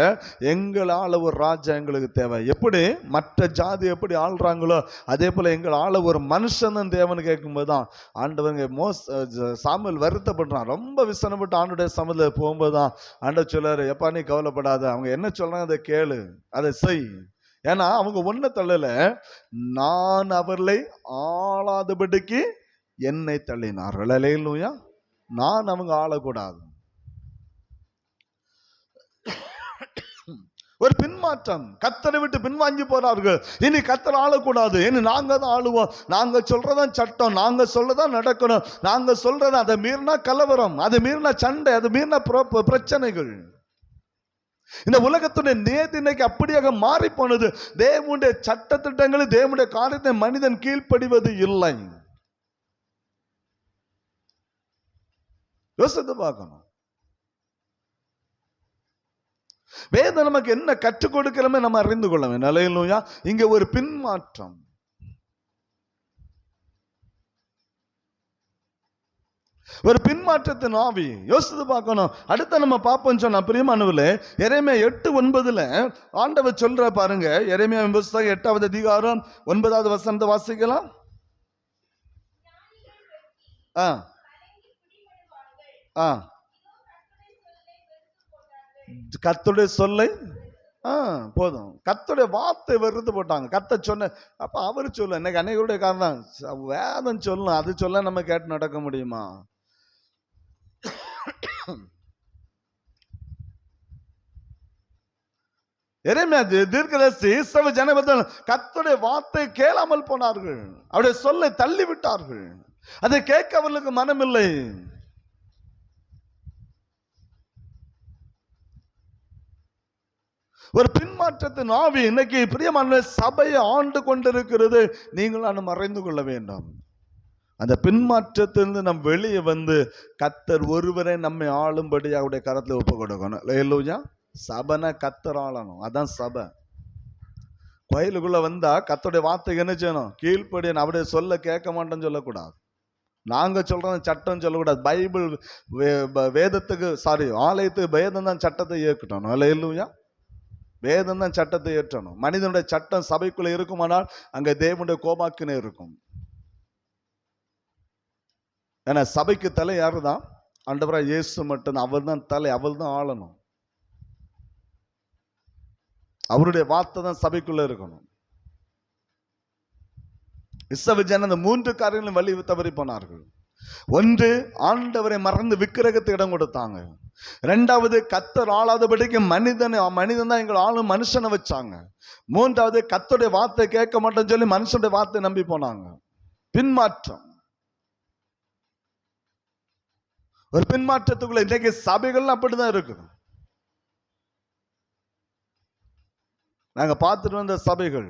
எங்களால ஒரு ராஜா எங்களுக்கு தேவை. எப்படி மற்ற ஜாதி எப்படி ஆள்றாங்களோ அதே போல எங்கள் ஆள ஒரு மனுஷன் தான் தேவன்னு கேட்கும்போது தான் ஆண்டவங்க சாமுவேல் வருத்தப்படுறான். ரொம்ப விசனப்பட்டு ஆண்டுடைய சமூகத்தில் போகும்போதுதான் ஆண்டவர் சொல்றாரு, எப்பா நீ கவலைப்படாத, அவங்க என்ன சொல்றாங்க அதை கேளு, அதை செய். ஏன்னா அவங்க ஒன்ன தள்ளல, நான் அவர்களை ஆளாதபடிக்கு என்னை தள்ளினார்கள். அல்லேலூயா. நான் அவங்க ஆளக்கூடாது. ஒரு பின்மாற்றம், கர்த்தரை விட்டு பின்வாங்கி போறார்கள். இனி கர்த்தர் ஆளக்கூடாது, இனி நாங்க தான் ஆளுவோம், நாங்க சொல்றதான் சட்டம், நாங்க சொல்லதான் நடக்கணும், நாங்க சொல்றது அதை மீறினா கலவரம், அதை மீறினா சண்டை, அதை மீறினா பிரச்சனைகள். இந்த உலகத்துடைய நேதி இன்னைக்கு அப்படியாக மாறி போனது. தேவனுடைய சட்ட திட்டங்களை, தேவனுடைய காரியத்தை மனிதன் கீழ்ப்படிவது இல்லை. யோசித்து பார்க்கணும். வேதம் நமக்கு என்ன கற்றுக் கொடுக்கிறோமே நம்ம அறிந்து கொள்ள வேண்டும். அல்லேலூயா. இங்க ஒரு பின்மாற்றம், ஒரு பின்மாற்றத்தின் ஆவி. யோசித்து பார்க்கணும். அடுத்த நம்ம பார்ப்போம் சொன்னா பிரியமானவர்களே, எரேமியா 8:9 ஆண்டவர் சொல்ற பாருங்க. எரேமியா 8வது அதிகாரம் 9வது வசனத்தை வாசிக்கலாம். கர்த்தருடைய சொல்லை போதும். கர்த்தருடைய வார்த்தை வெறுத்து போட்டாங்க. கர்த்தர் சொன்ன அப்ப அவரு சொல்ல இன்னைக்கு அன்னைகளுடைய காரணம் வேதம் சொல்லும், அது சொல்ல நம்ம கேட்டு நடக்க முடியுமா? எரேமியா தீர்க்கதரிசி இஸ்ரவேல் ஜனங்கள் கர்த்தருடைய வார்த்தை கேளாமல் போனார்கள், அவருடைய சொல்லை தள்ளி விட்டார்கள், அதை கேட்க அவர்களுக்கு மனமில்லை. ஒரு பின்மாற்றத்தின் ஆவி இன்னைக்கு பிரியமான சபையை ஆண்டு கொண்டிருக்கிறது. நீங்கள் மறைந்து கொள்ள வேண்டாம். அந்த பின்மாற்றத்திலிருந்து நம் வெளியே வந்து கர்த்தர் ஒருவரை நம்மை ஆளும்படி அவருடைய கரத்துல ஒப்பு கொடுக்கணும். அல்லேலூயா. சபைனா கர்த்தர் ஆளணும், அதான் சபை. கோயிலுக்குள்ள வந்தா கர்த்தருடைய வார்த்தைக்கு என்ன செய்யணும்? கீழ்ப்படியணும். அவருடைய சொல்ல கேட்க மாட்டேன்னு சொல்லக்கூடாது. நாங்க சொல்றது சட்டம் சொல்லக்கூடாது. பைபிள் வேதத்துக்கு ஆலயத்துக்கு வேதம் தான் சட்டத்தை ஏற்கணும். அல்லேலூயா. வேதம் தான் சட்டத்தை ஏற்றணும். மனிதனுடைய சட்டம் சபைக்குள்ள இருக்குமானால் அங்க தேவனுடைய கோபாக்கினே இருக்கும். ஏன்னா சபைக்கு தலை யாருதான்? ஆண்டவராகிய இயேசு மட்டும்தான். அவர் தான் தலை, அவர் தான் ஆளணும். அவருடைய வார்த்தை தான் சபைக்குள்ள இருக்கணும். இஸ்ரவேல் ஜனம் அந்த 3 காரியங்களும் வழி தவறி போனார்கள். ஒன்று, ஆண்டவரை மறந்து விக்கிரகத்துக்கு இடம் கொடுத்தாங்க. 2வது, கர்த்தர் ஆளாதபடிக்கு மனிதன் தான் எங்கள் ஆளும் மனுஷனை வச்சாங்க. 3வது, கர்த்தருடைய வார்த்தை கேட்க மாட்டேன்னு சொல்லி மனுஷனுடைய வார்த்தை நம்பி போனாங்க. பின்மாற்றம். ஒரு பின்மாற்றத்துக்குள்ள இன்றைக்கு சபைகள் அப்படிதான் இருக்குது. நாங்க பார்த்துட்டு வந்த சபைகள்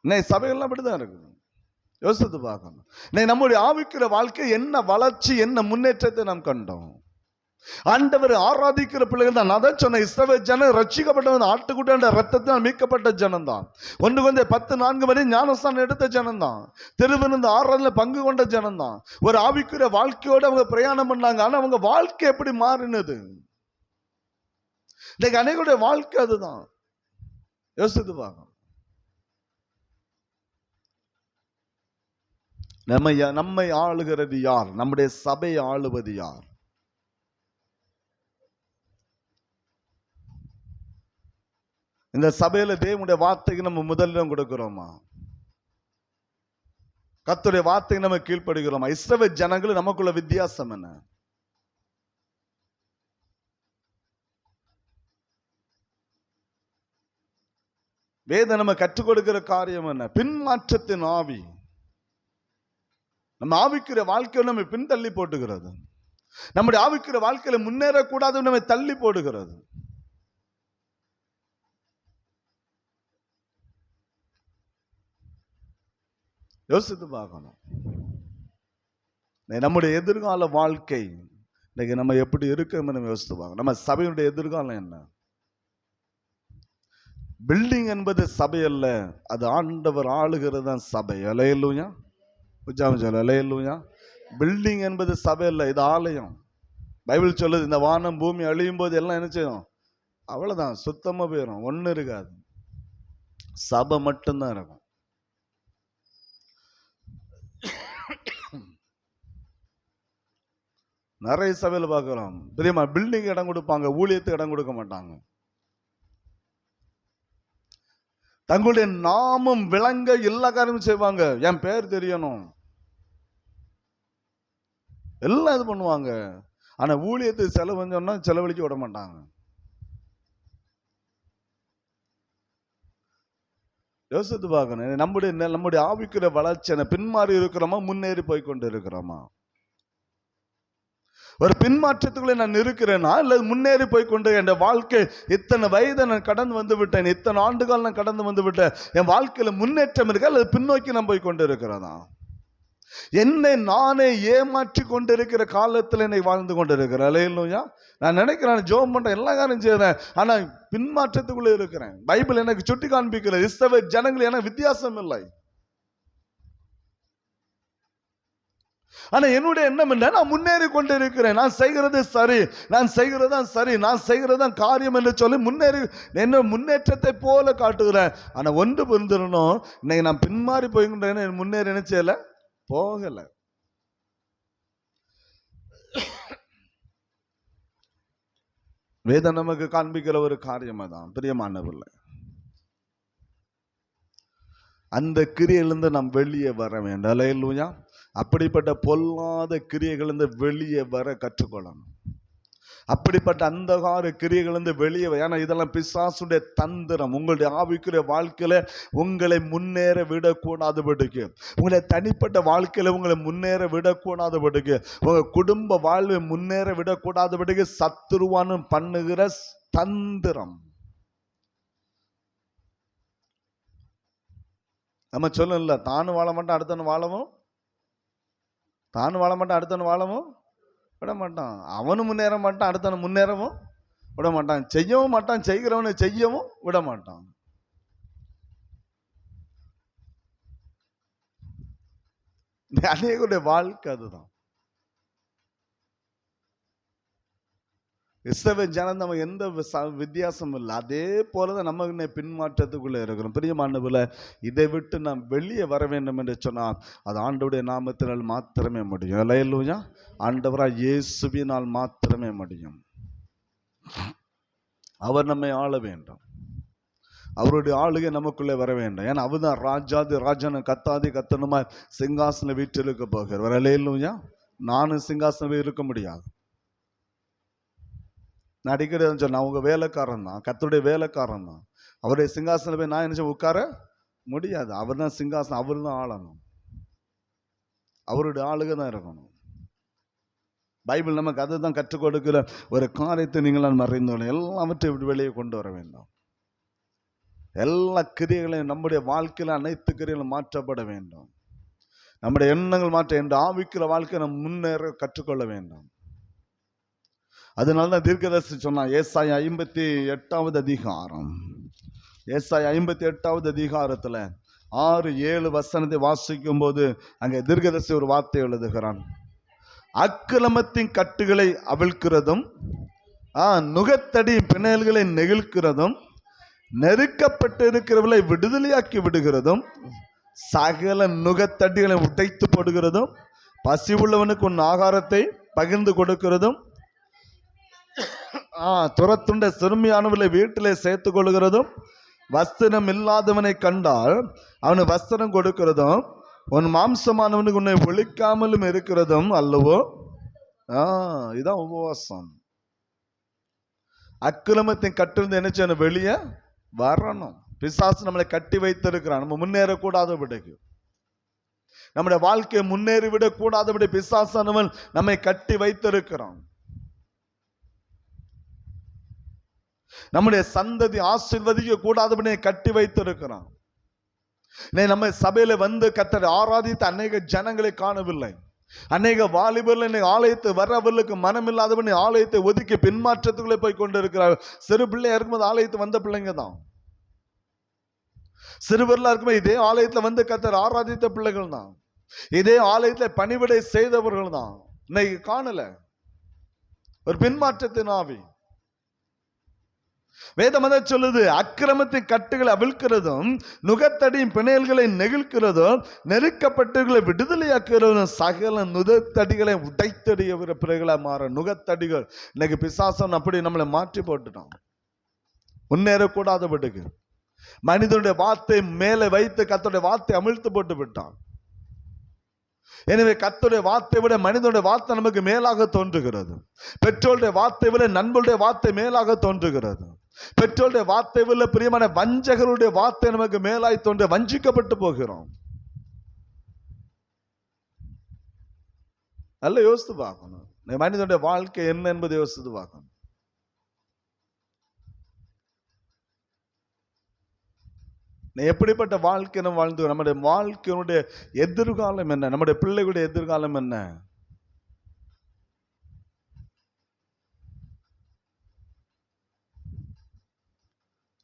இன்னைக்கு சபைகள்லாம் அப்படிதான் இருக்குது. யோசித்து பார்க்கணும். இன்னைக்கு நம்முடைய ஆவிக்குரிய வாழ்க்கை என்ன வளர்ச்சி, என்ன முன்னேற்றத்தை நாம் கண்டோம். ஆண்டவர் ஆராதிக்கிற பிள்ளைகள் தான். நான் தான் சொன்னேன், இஸ்ரவேல் ஜனம் ரட்சிக்கப்பட்டவன் ஆட்டுக்குட்டியோட ரத்தத்தினால் மீட்கப்பட்ட ஜனம் தான். 1 Corinthians 10:4 வரை ஞானஸ்தானம் எடுத்த ஜனம் தான். திருவிருந்து ஆராதனையில் பங்கு கொண்ட ஜனம் தான். ஒரு ஆவிக்குரிய வாழ்க்கையோடு அவங்க பிரயாணம் பண்ணாங்க. ஆனா அவங்க வாழ்க்கை எப்படி மாறினது? இன்னைக்கு அனைவருடைய வாழ்க்கை அதுதான். யோசித்து பார்க்கணும். நம்மை ஆளுகிறது யார்? நம்முடைய சபையை ஆளுவது யார்? இந்த சபையில தேவனுடைய வார்த்தைக்கு நம்ம முதலிடம் கொடுக்கிறோமா? கர்த்தருடைய வார்த்தைக்கு நம்ம கீழ்ப்படுகிறோமா? இஸ்ரவேல் ஜனங்கள் நமக்குள்ள வித்தியாசம் என்ன? வேதம் நம்ம கற்றுக் கொடுக்கிற காரியம் என்ன? பின்மாற்றத்தின் ஆவி நம்ம ஆவிக்குரிய வாழ்க்கையை நம்ம பின்தள்ளி போட்டுகிறது. நம்முடைய ஆவிக்குரிய வாழ்க்கையில முன்னேறக்கூடாது, நம்ம தள்ளி போடுகிறது. யோசித்து பார்க்கணும். நம்முடைய எதிர்கால வாழ்க்கை இன்னைக்கு நம்ம எப்படி இருக்கோம் நம்ம யோசித்து பார்க்கணும். நம்ம சபையுடைய எதிர்காலம் என்ன? பில்டிங் என்பது சபை அல்ல, அது ஆண்டவர் ஆளுகிறது தான் சபை. அல்லேலூயா. அல்லேலூயா. பில்டிங் என்பது சபை அல்ல, இது ஆலயம். பைபிள் சொல்லுது, இந்த வானம் பூமி அழியும் போது எல்லாம் என்ன செய்யும்? அவ்வளவுதான், சுத்தமா போயிடும், ஒண்ணு இருக்காது. சபை மட்டும்தான் இருக்கும். நிறைய சபையில பார்க்கிறோம், பெரியமா பில்டிங் இடம் கொடுப்பாங்க, ஊழியத்துக்கு இடம் கொடுக்க மாட்டாங்க. தங்களுடைய நாமம் விளங்க எல்லா காரியமும் செய்வாங்க. என் பேர் தெரியணும், எல்லாம் இது பண்ணுவாங்க. ஆனா ஊழியத்துக்கு செலவு சொன்னா செலவழிக்க விட மாட்டாங்க. யோசித்து பார்க்கணும். நம்முடைய ஆவிக்குரிய வளர்ச்சி பின்மாறி இருக்கிறோமா, முன்னேறி போய் கொண்டு இருக்கிறோமா? ஒரு பின்மாற்றத்துக்குள்ளே நான் இருக்கிறேன்னா இல்ல முன்னேறி போய் கொண்டு என் வாழ்க்கை இத்தனை வயதை நான் கடந்து வந்து விட்டேன், இத்தனை ஆண்டுகள் நான் கடந்து வந்து விட்டேன், என் வாழ்க்கையில முன்னேற்றம் இருக்கா அல்லது பின்னோக்கி நான் போய் கொண்டு இருக்கிறதா? என்னை நானே ஏமாற்றி கொண்டிருக்கிற காலத்தில் என்னை வாழ்ந்து கொண்டிருக்கிறேன். அல்லேலூயா. நான் நினைக்கிறேன் ஜெபம் பண்றேன், எல்லா காரியம் செய்யறேன், ஆனா பின்மாற்றத்துக்குள்ளே இருக்கிறேன். பைபிள் எனக்கு சுட்டி காண்பிக்கிறது, இஸ்ரவேல் ஜனங்கள் எனக்கு வித்தியாசம் இல்லை. ஆனா என்னுடைய எண்ணம் என்ன? நான் முன்னேறி கொண்டு இருக்கிறேன், நான் செய்கிறது சரி, நான் செய்கிறதான் சரி, நான் செய்கிறதான் காரியம் என்று சொல்லி முன்னேறி என்ன முன்னேற்றத்தை போல காட்டுகிறேன். ஆனா ஒன்று புரிந்துடணும், இன்னைக்கு நான் பின்மாறி போய்கின்றேன், முன்னேறி என்ன செய்யல, போகல. வேதம் நமக்கு காண்பிக்கிற ஒரு காரியம் தான் பிரியமானவர்களே. அந்த கிரியையிலிருந்து நாம் வெளியே வர வேண்டும். அல்லேலூயா. அப்படிப்பட்ட பொல்லாத கிரியைகளிலிருந்து வெளியே வர கற்றுக்கொள்ளணும். அப்படிப்பட்ட அந்தகார கிரியைகளிலிருந்து வெளியே, ஏன்னா இதெல்லாம் பிசாசுடைய தந்திரம். உங்களுடைய ஆவிக்குரிய வாழ்க்கையில உங்களை முன்னேற விடக்கூடாதபடிக்கு, உங்களுடைய தனிப்பட்ட வாழ்க்கையில உங்களை முன்னேற விடக்கூடாதபடிக்கு, உங்க குடும்ப வாழ்வை முன்னேற விடக்கூடாதபடிக்கு சத்துருவான்னு பண்ணுகிற தந்திரம். நம்ம சொல்லல, தானும் வாழ மாட்டான் அடுத்தவன் வாழவும், தானும் வாழ மாட்டான் அடுத்தவன் வாழவும் விட மாட்டான். அவனும் முன்னேற மாட்டான் அடுத்தவன் முன்னேறவும் விட மாட்டான். செய்யவும் மாட்டான், செய்கிறவனை செய்யவும் விட மாட்டான். அநேகருடைய வாழ்க்கை அதுதான். இஸ்ரவேல் ஜனம் நம்ம எந்த வித்தியாசமும் இல்லை. அதே போலதான் நம்ம பின்மாற்றத்துக்குள்ள இருக்கிறோம். பிரியமானவர்களே, இதை விட்டு நாம் வெளியே வர வேண்டும் என்று சொன்னால் அது ஆண்டவருடைய நாமத்தினால் மாத்திரமே முடியும். அல்லேலூயா. ஆண்டவராய் இயேசுவினால் மாத்திரமே முடியும். அவர் நம்மை ஆள வேண்டும். அவருடைய ஆளுகை நமக்குள்ளே வர வேண்டும். ஏன்னா அவர்தான் ராஜாதி ராஜன கத்தாதி கத்தனுமா சிங்காசன வீட்டிலுக்க போகிறார். அல்லேலூயா. நானும் சிங்காசனம் இருக்க முடியாது. நான் அடிக்கடி சொன்னேன், அவங்க வேலைக்காரன் தான், கர்த்தருடைய வேலைக்காரன் தான். அவருடைய சிங்காசனம் போய் நான் என்ன உட்கார முடியாது. அவர் தான் சிங்காசனம், அவர் தான் ஆளணும். அவருடைய ஆளுகை தான் இருக்கணும். பைபிள் நமக்கு அதை தான் கற்றுக் கொடுக்கிற ஒரு காரியத்தை நீங்கள் மறைந்தோம். எல்லாவற்றையும் வெளியே கொண்டு வர வேண்டும். எல்லா கிரியைகளையும் நம்முடைய வாழ்க்கையில அனைத்து கிரியைகளும் மாற்றப்பட வேண்டும். நம்முடைய எண்ணங்கள் மாற்ற, என்ற ஆவிக்கிற வாழ்க்கை நம்ம முன்னேற கற்றுக்கொள்ள வேண்டும். அதனால தீர்க்கதரிசி சொன்னா, ஏசாயா 58வது அதிகாரம், ஏசாயா 58வது அதிகாரத்துல 6-7 வசனத்தை வாசிக்கும் போது அங்கே தீர்க்கதரிசி ஒரு வார்த்தை எழுதுகிறான். அக்கிரமத்தின் கட்டுகளை அவிழ்க்கிறதும் நுகத்தடி பிணையல்களை நெகிழ்க்கிறதும் நெருக்கப்பட்டு இருக்கிறவர்களை விடுதலையாக்கி விடுகிறதும் சகல நுகத்தடிகளை உடைத்து போடுகிறதும் பசி உள்ளவனுக்கு உன் ஆகாரத்தை பகிர்ந்து கொடுக்கிறதும் துரத்துண்ட சிறுமியானவர்களை வீட்டிலே சேர்த்துக் கொள்கிறதும் வஸ்திரம் இல்லாதவனை கண்டால் அவனுக்கு வஸ்திரம் கொடுக்கிறதும் உன் மாம்சமானவனுக்கு உன்னை ஒழிக்காமலும் இருக்கிறதும் அல்லவோ. இதான் உபவாசம். அக்கிரமத்தின் கட்டிலிருந்து என்ன செய்யணும்? வெளியே வரணும். பிசாசு நம்மளை கட்டி வைத்திருக்கிறான். நம்ம முன்னேறக்கூடாதபடிக்கு, நம்முடைய வாழ்க்கையை முன்னேறிவிடக் கூடாதபடி பிசாசானவன் நம்மை கட்டி வைத்திருக்கிறான். நம்முடைய சந்ததி ஆசீர்வதிக்க கூடாதபடி கட்டி வைத்திருக்கிறான். நம்ம சபையில வந்து கர்த்தரை ஆராதித்து அநேக ஜனங்களை காணவில்லை. அநேக வாலிபர்கள் ஆலயத்தை வரவர்களுக்கு மனம் இல்லாதவன் ஆலயத்தை ஒதுக்கி பின்மாற்றத்துக்குள்ளே போய் கொண்டு இருக்கிறார். சிறு பிள்ளையா இருக்கும்போது ஆலயத்தை வந்த பிள்ளைங்க தான். சிறுவர்களா இருக்கும்போது இதே ஆலயத்துல வந்து கர்த்தரை ஆராதித்த பிள்ளைகள் தான். இதே ஆலயத்துல பணிவிடை செய்தவர்கள் தான். இன்னைக்கு காணல. ஒரு பின்மாற்றத்தின் ஆவி. வேதம் அதை சொல்லுது, அக்கிரமத்தின் கட்டுகளை அவிழ்க்கிறதும் நுகத்தடியின் பிணையல்களை நெகிழ்கிறதும் நெருக்கப்பட்டவர்களை விடுதலையாக்குறதும் சகல நுகத்தடிகளை உடைத்தடிய பிறகுகளை மாற. நுகத்தடிகள் இன்னைக்கு பிசாசன் அப்படி நம்மளை மாற்றி போட்டுட்டான். முன்னேறக்கூடாதபடிக்கு மனிதனுடைய வார்த்தை மேலே வைத்து கர்த்தருடைய வார்த்தை அமிழ்த்து போட்டு விட்டான். எனவே கர்த்தருடைய வார்த்தை விட மனிதனுடைய வார்த்தை நமக்கு மேலாக தோன்றுகிறது. பெற்றோருடைய வார்த்தை விட நண்பருடைய வார்த்தை மேலாக தோன்றுகிறது. பெற்றோருடைய வார்த்தை விட பிரியமான வஞ்சகருடைய வார்த்தை நமக்கு மேலாய் தோன்ற வஞ்சிக்கப்பட்டு போகிறோம். நல்ல யோசித்து பார்க்கணும். மனிதனுடைய வாழ்க்கை என்ன என்பதை யோசித்து பார்க்கணும். எப்படிப்பட்ட வாழ்க்கை நம்ம வாழ்ந்து, நம்முடைய வாழ்க்கையினுடைய எதிர்காலம் என்ன? நம்முடைய பிள்ளைகளுடைய எதிர்காலம் என்ன?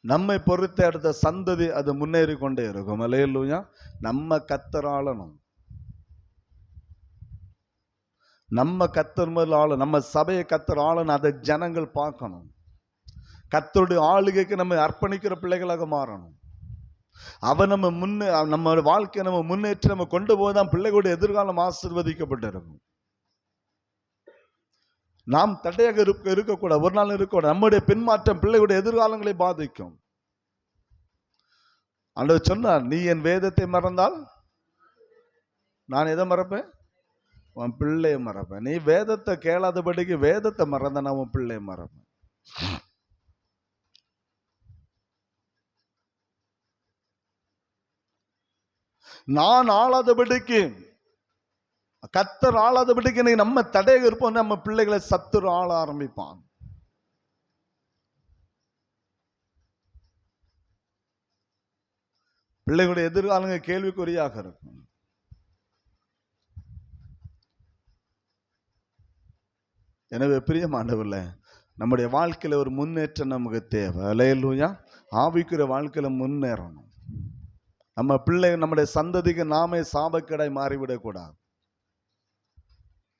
நம்மை பொறுத்த அடுத்த சந்ததி அது முன்னேறி கொண்டே இருக்கும். அல்லேலூயா. நம்ம கர்த்தர் ஆளணும். நம்ம கர்த்தர் மேல் ஆளணும். நம்ம சபையை கர்த்தர் ஆளணும். அதை ஜனங்கள் பார்க்கணும். கர்த்தருடைய ஆளுகைக்கு நம்ம அர்ப்பணிக்கிற பிள்ளைகளாக மாறணும். அவன் நம்ம வாழ்க்கையை நம்ம முன்னேற்றி நம்ம கொண்டு போதுதான் பிள்ளைகளுடைய எதிர்காலம் ஆசீர்வதிக்கப்பட்டிருக்கும். நாம் தடையாக இருக்கக்கூடாது, ஒரு நாள் இருக்கக்கூடாது. நம்முடைய பின்மாற்றம் பிள்ளைகளுடைய எதிர்காலங்களை பாதிக்கும். ஆண்டவர் சொன்னார், நீ என் வேதத்தை மறந்தால் நான் எதை மறப்பேன்? உன் பிள்ளைய மறப்பேன். நீ வேதத்தை கேளாதபடிக்கு வேதத்தை மறந்த நான் உன் பிள்ளைய மறப்பேன். நான் ஆளாதபடிக்கு, கர்த்தர் ஆளாதபடிக்கு நம்ம தடையாக இருப்போம். நம்ம பிள்ளைகளை சத்துரு ஆள ஆரம்பிப்பான். பிள்ளைகளுடைய எதிர்காலங்கள் கேள்விக்குறியாக இருக்கும். எனவே பிரியமானவர்களே, நம்முடைய வாழ்க்கையில ஒரு முன்னேற்றம் நமக்கு தேவை. அல்லேலூயா. ஆவிக்குரிய வாழ்க்கையில முன்னேறணும். நம்ம பிள்ளை, நம்முடைய சந்ததிக்கு நாமே சாபக்கேடாய் மாறிவிடக்கூடாது.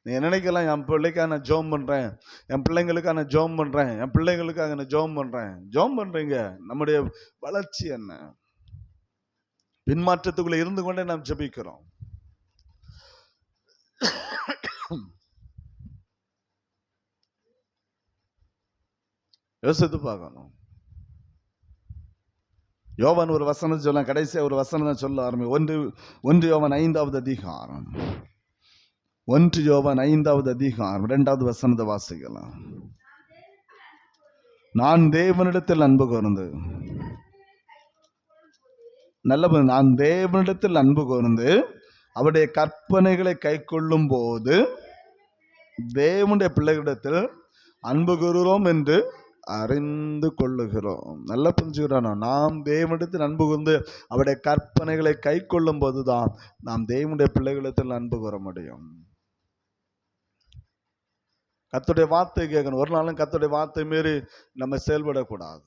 நீ நினைக்கலாம், என் பிள்ளைக்காக நான் ஜெபம் பண்றேன், என் பிள்ளைங்களுக்காக நான் ஜெபம் பண்றேன், என் பிள்ளைங்களுக்காக நான் ஜெபம் பண்றேன். ஜெபம் பண்றீங்க, நம்முடைய வளர்ச்சி என்ன? பின்மாற்றத்துக்குள்ள இருந்து கொண்டே நாம் ஜெபிக்கிறோம். யோசித்து பார்க்கணும். யோவான் ஒரு வசனம் சொல்ல, கடைசியா ஒரு வசனம் சொல்ல ஆரம்பி. ஒன்று யோவான் 5வது அதிகாரம், 1 யோவான் 5வது அதிகாரம் 2வது வசனத்தை வாசிக்கலாம். நான் தேவனிடத்தில் அன்பு கூர்ந்து, நல்ல, நான் தேவனிடத்தில் அன்பு கூர்ந்து அவருடைய கற்பனைகளை கை கொள்ளும் போது தேவனுடைய பிள்ளைகளிடத்தில் அன்பு கூறுகிறோம் என்று அறிந்து கொள்ளுகிறோம். நல்லா புரிஞ்சுக்கிறோம். நாம் தேவனிடத்தில் அன்பு கூர்ந்து அவருடைய கற்பனைகளை கை கொள்ளும் போதுதான் நாம் தேவனுடைய பிள்ளைகளிடத்தில் அன்பு கூற முடியும். கர்த்தருடைய வார்த்தை கேட்கணும். ஒரு நாளும் கர்த்தருடைய வார்த்தை மீறி நம்ம செயல்படக்கூடாது.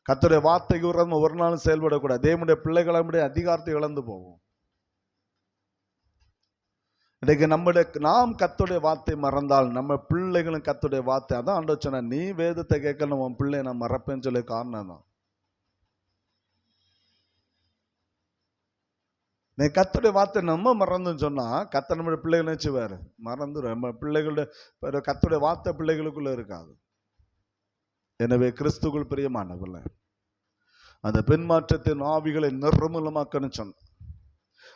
கர்த்தருடைய வார்த்தைக்கு ஒரு நாளும் செயல்படக்கூடாது. தேவனுடைய பிள்ளைகளுடைய அதிகாரத்தை இழந்து போவோம். இன்னைக்கு நாம் கர்த்தருடைய வார்த்தை மறந்தால் நம்ம பிள்ளைகளும் கர்த்தருடைய வார்த்தை, அதான் ஆண்டவர் சொன்னார், நீ வேதத்தை கேட்கணும், உன் பிள்ளை நான் மறப்பேன்னு சொல்லி காரணம் தான். நீ கர்த்தருடைய வார்த்தை நம்ம மறந்துன்னு சொன்னா கர்த்தர் நம்முடைய பிள்ளைகள் நினைச்சுவாரு, மறந்துடும். நம்ம பிள்ளைகளுடைய கர்த்தருடைய வார்த்தை பிள்ளைகளுக்குள்ள இருக்காது. எனவே கிறிஸ்துக்குள் பிரியமானவர்களே, அந்த பின்மாற்றத்தின் ஆவிகளை நிர்மூலமாக்கணும் சொன்ன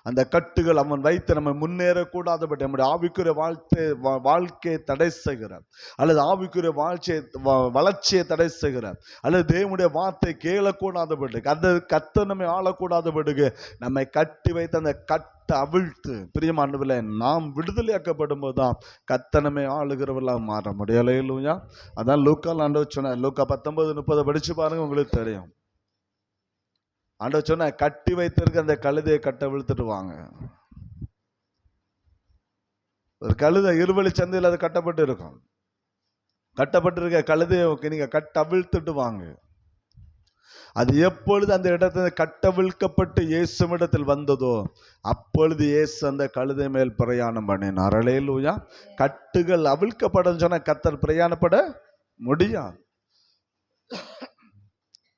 அந்த கட்டுகள் அவன் வைத்து நம்ம முன்னேறக்கூடாதபடி நம்முடைய ஆவிக்குரிய வாழ்க்கையை தடை செய்கிறார், அல்லது ஆவிக்குரிய வளர்ச்சியை தடை செய்கிறார், அல்லது தேவனுடைய வார்த்தை கேளக்கூடாதபடி, அந்த கர்த்தர் நம்மை ஆளக்கூடாதபடிக்கு நம்மை கட்டி வைத்து அந்த கட்டை அவிழ்த்து, பிரியமானவர்களே, நாம் விடுதலையாக்கப்படும் போதுதான் கர்த்தர் நம்மை ஆளுகிறவர்களாக மாற முடியலையா. அதான் லூக்கால் ஆண்டவர் சொன்னார். லூக்கா 19:30 படிச்சு பாருங்க, உங்களுக்கு தெரியும். ஆண்டவர் சொன்ன, கட்டி வைத்திருக்க அந்த கழுதையை கட்ட விழுத்துட்டு வாங்க. ஒரு கழுதை இருவழி சந்தையில் அது கட்டப்பட்டு இருக்கும். கட்டப்பட்டிருக்க கழுதையை நீங்க கட்ட விழுத்துட்டு வாங்க. அது எப்பொழுது அந்த இடத்துல கட்டவிழ்க்கப்பட்டு இயேசுவிடத்தில் வந்ததோ அப்பொழுது இயேசு அந்த கழுதை மேல் பிரயாணம் பண்ணினார். அல்லேலூயா. கட்டுகள் அவிழ்க்கப்படும் சொன்ன கர்த்தர் பிரயாணப்பட முடியாது.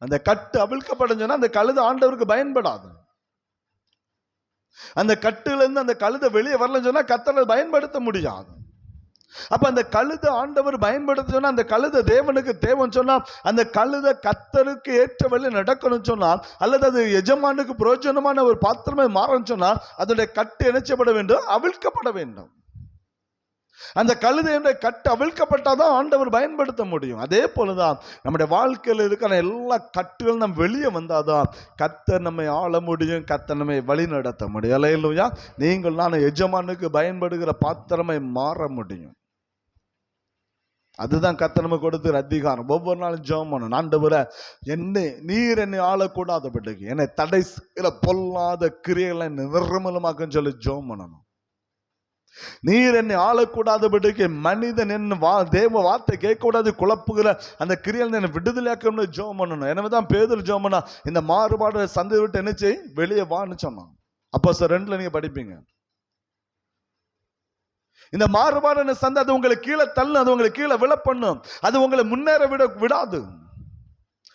அந்த கட்டு அவிழ்க்கப்படும் சொன்னா அந்த கழுதை ஆண்டவருக்கு பயன்படாது. அந்த கட்டுல இருந்து அந்த கழுதை வெளியே வரலன்னு சொன்னா கர்த்தரை பயன்படுத்த முடியாது. அப்ப அந்த கழுதை ஆண்டவர் பயன்படுத்த சொன்னா, அந்த கழுதை தேவனுக்கு தேவன் சொன்னா, அந்த கழுதை கர்த்தருக்கு ஏற்ற வழி நடக்கணும் சொன்னா, அல்லது அது எஜமானுக்கு பிரயோஜனமான ஒரு பாத்திரமே மாறணும் சொன்னா, அதனுடைய கட்டு இணைச்சப்பட வேண்டும், அவிழ்க்கப்பட வேண்டும். அந்த கழுதையுடைய கட்டு அவிழ்க்கப்பட்டாதான் ஆண்டவர் பயன்படுத்த முடியும். அதே போலதான் நம்முடைய வாழ்க்கையில் இருக்கிற எல்லா கட்டுகளும் நம்ம வெளியே வந்தாதான் கர்த்தர் நம்மை ஆள முடியும், கர்த்தர் நம்மை வழி நடத்த முடியும். அல்லேலூயா. நீங்கள் நான் எஜமானுக்கு பயன்படுகிற பாத்திரமை மாற முடியும். அதுதான் கர்த்தர் நமக்கு கொடுக்கிற அதிகாரம். ஒவ்வொரு நாளும் ஜெபம் பண்ணணும். ஆண்டவரே, நீர் என்னை ஆளக்கூடாதபடிக்கு என்னை தடை செய்கிற பொல்லாத கிரியைகளை நிர்மூலமாக்குன்னு சொல்லி ஜெபம் பண்ணணும். நீர் என்னை ஆளக்கூடாதபடிக்கு மனிதன் என்ன தேவ வார்த்தை கேட்கக்கூடாது குழப்புகிற அந்த கிரியைகள் என்னை விடுதலையாக்கணும்னு ஜெபம் பண்ணணும். எனவேதான் பேதுரு ஜெபம் பண்ணா, இந்த மாறுபாடு சந்தை விட்டு என்ன செய், வெளியே வான்னு சொன்னான். அப்போஸ்தலர் 2 நீங்க படிப்பீங்க. இந்த மாறுபாடு சந்தை அது உங்களை கீழே தள்ளு, அது உங்களை கீழே விழ பண்ணும், அது உங்களை முன்னேற விடாது,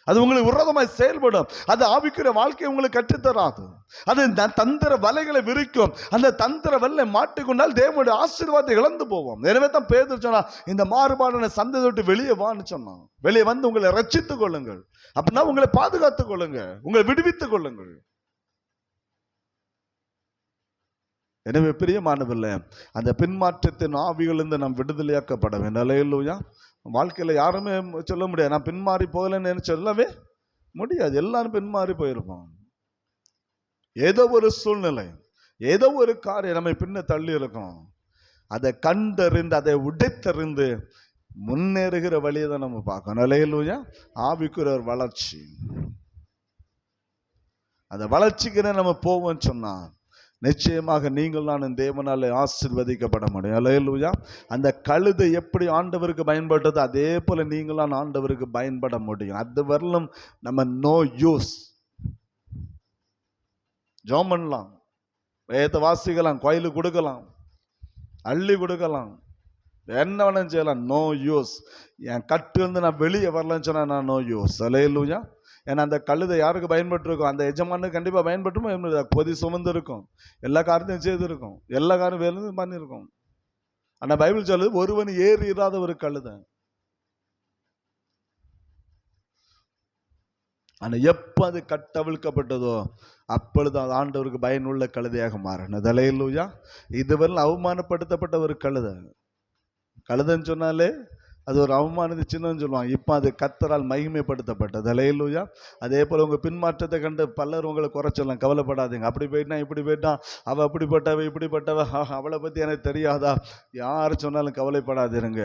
அது உங்களுக்கு விரோதமாய் செயல்படும், அது ஆவிக்குரிய வாழ்க்கையை உங்களுக்கு கற்றுத்தராது. அது தந்திர வலைகளை விரிக்கும். அந்த தந்திர வலை மாட்டிக்கொண்டால் தேவனுடைய ஆசீர்வாதத்தை இழந்து போவோம். எனவே தான் பேதுரு சொன்னா, இந்த மாறுபாடான சந்ததியை விட்டு வெளியே வான்னு சொன்னான். வெளியே வந்து உங்களை ரட்சித்துக் கொள்ளுங்கள், அப்படின்னா உங்களை பாதுகாத்துக் கொள்ளுங்க, உங்களை விடுவித்துக் கொள்ளுங்கள். எனவே பிரியமானவர்களே, அந்த பின்மாற்றத்தின் ஆவிகளிலிருந்து நாம் விடுதலையாக்கப்பட வேண்டும். அல்லேலூயா. வாழ்க்கையில யாருமே சொல்ல முடியாது நான் பின்மாறி போகலன்னு சொல்லவே முடியாது. எல்லாரும் பின்மாறி போயிருப்போம். ஏதோ ஒரு சூழ்நிலை, ஏதோ ஒரு காரியம் நம்மை பின்ன தள்ளி இருக்கும். அதை கண்டறிந்து அதை உடைத்தறிந்து முன்னேறுகிற வழியை தான் நம்ம பார்க்கணும். அல்லேலூயா. ஆவிக்குரிய ஒரு வளர்ச்சி, அந்த வளர்ச்சிக்கு நம்ம போவோம் சொன்னா நிச்சயமாக நீங்கள் நான் தேவனால ஆசீர்வதிக்கப்பட முடியும். அல்லேலூயா. அந்த கழுதை எப்படி ஆண்டவருக்கு பயன்பட்டது, அதே போல நீங்களாம் ஆண்டவருக்கு பயன்பட முடியும். அது வரலும் நம்ம நோ யூஸ். ஜெபம் பண்ணலாம், வேத வாசிக்கலாம், கோயிலுக்கு கொடுக்கலாம், அள்ளி கொடுக்கலாம், என்ன வேணும் செய்யலாம். No use. என் கட்டு வந்து நான் வெளியே வரலன்னு சொன்னா நான் நோ யூஸ். அல்லேலூயா. ஏன்னா அந்த கழுதை யாருக்கு பயன்பட்டு இருக்கும், அந்த எஜமானுக்கு கண்டிப்பா பயன்பட்டுமோ. பொதி சுமந்து இருக்கும், எல்லா காரியத்தையும் செய்திருக்கும், எல்லா காரியம் வேலை பண்ணியிருக்கும். ஆனா பைபிள் சொல்லுது ஒருவன் ஏறி இராத ஒரு கழுதை. ஆனா எப்ப அது கட்டவிழ்க்கப்பட்டதோ அப்பொழுது அது ஆண்டவருக்கு பயனுள்ள கழுதையாக மாறினது. அல்லேலூயா. இதுவரை அவமானப்படுத்தப்பட்ட ஒரு கழுதை. கழுதைன்னு சொன்னாலே அது ஒரு அவமானத்தை சின்னன்னு சொல்லுவாங்க. இப்போ அது கர்த்தரால் மகிமைப்படுத்தப்பட்டது. அல்லேலூயா. அதே போல உங்க பின்மாற்றத்தை கண்டு பலர் உங்களை குறைச்சலாம், கவலைப்படாதீங்க. அப்படி போயிட்டான், இப்படி போயிட்டான், அவ அப்படிப்பட்டவ இப்படிப்பட்டவ, அவளை பத்தி எனக்கு தெரியாதா, யார் சொன்னாலும் கவலைப்படாதீருங்க.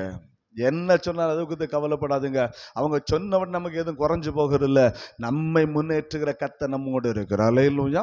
என்ன சொன்னாலும் அதை குறித்து கவலைப்படாதுங்க. அவங்க சொன்னவன் நமக்கு எதுவும் குறைஞ்சு போகிறதில்ல. நம்மை முன்னேற்றுகிற கர்த்தர் நம்மோடு இருக்கிறார். அல்லேலூயா.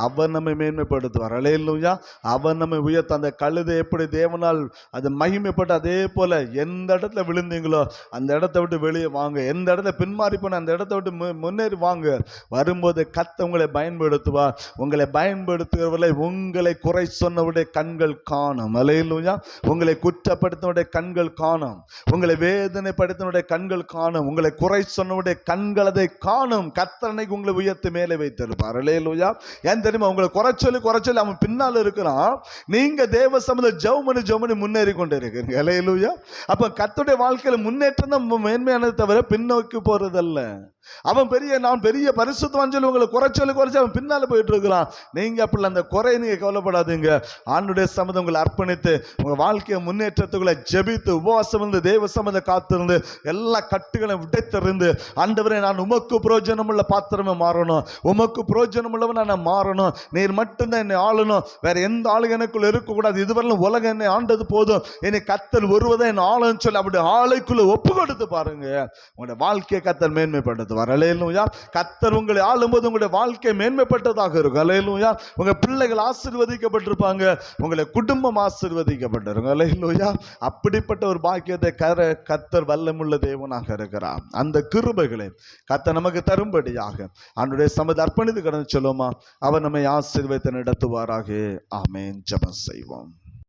அவர் நம்மை மேன்மைப்படுத்துவார். அல்லேலூயா. அவர் நம்மை உயர்த்த. அந்த கழுதை எப்படி தேவனால் அது மகிமைப்பட்டு, அதே போல எந்த இடத்துல விழுந்தீங்களோ அந்த இடத்த விட்டு வெளியே வாங்க. எந்த இடத்துல பின்மாறி போன அந்த இடத்த விட்டு முன்னேறி வாங்க. வரும்போது கர்த்தர் உங்களை பயன்படுத்துவார். உங்களை பயன்படுத்துகிறவர்களை உங்களை குறை சொன்னவருடைய கண்கள் காணும். அல்லேலூயா. உங்களை குற்றப்படுத்தினுடைய கண்கள் காணும், உங்களை வேதனைப்படுத்தினுடைய கண்கள் காணும், உங்களை குறை சொன்னவுடைய கண்கள் அதை காணும். கர்த்தர் உங்களை உயர்த்தி மேலே வைத்திருப்பார். அல்லேலூயா. ஏன் தெரியுமா, உங்களை குறைச்சொல்லி அவன் பின்னால் இருக்கிறான். நீங்க தேவ சமூகத்தில் ஜெபமணி முன்னேறி கொண்டு இருக்கிறீங்க. அல்லேலூயா. அப்ப கர்த்தருடைய வாழ்க்கையில முன்னேற்றம் தான் மேன்மையானது தவிர பின்னோக்கி போறதல்ல. அவன் நான் பெரிய பரிசுத்தவான் சொல்லி உங்களை குறைச்சொல்லி அவன் பின்னால போயிட்டு இருக்கிறான். நீங்க அப்படி அந்த குறையை நீங்க கவலைப்படாதீங்க. ஆண்டுடைய சம்மதம் உங்களை அர்ப்பணித்து உங்க வாழ்க்கையை முன்னேற்றத்துக்குள்ள ஜெபித்து உபவாசம் வந்து தேவ சம்மதம் காத்திருந்து எல்லா கட்டுகளை விடைத்திருந்து, ஆண்டவரே நான் உமக்கு பிரயோஜனம் உள்ள பாத்திரமே மாறணும், உமக்கு பிரயோஜனம் உள்ளவன் நான் மாறணும், நீர் மட்டும்தான் என்னை ஆளணும், வேற எந்த ஆளுங்க எனக்குள்ள இருக்கக்கூடாது, இதுவரையிலும் உலகம் என்னை ஆண்டது போதும், என்னை கர்த்தர் ஒருவதான் என்ன ஆளுன்னு சொல்லி அப்படி ஆளுக்குள்ள ஒப்பு கொடுத்து பாருங்க. உங்களுடைய வாழ்க்கையை கர்த்தர் மேன்மைப்படுத்துவார். அல்லேலூயா. கர்த்தர் உங்களை ஆளும்போது உங்களுடைய வாழ்க்கை மேன்மைப்பட்டதாக இருக்கும். அல்லேலூயா. உங்க பிள்ளைகள் ஆசீர்வதிக்கப்பட்டிருப்பாங்க, உங்களுடைய குடும்பம் ஆசீர்வதிக்கப்பட்டிருக்கும். அல்லேலூயா. அப்படிப்பட்ட ஒரு பாக்கியத்தை கர்த்தர் வல்லமுள்ள தேவனாக இருக்கிறார். அந்த கிருபைகளை கர்த்தர் நமக்கு தரும்படியாக அவருடைய சமூகத்தை அர்ப்பணித்து கடந்து சொல்லுமா, அவர் நம்மை ஆசீர்வதித்து நடத்துவாராக. ஆமென். ஜெபம் செய்வோம்.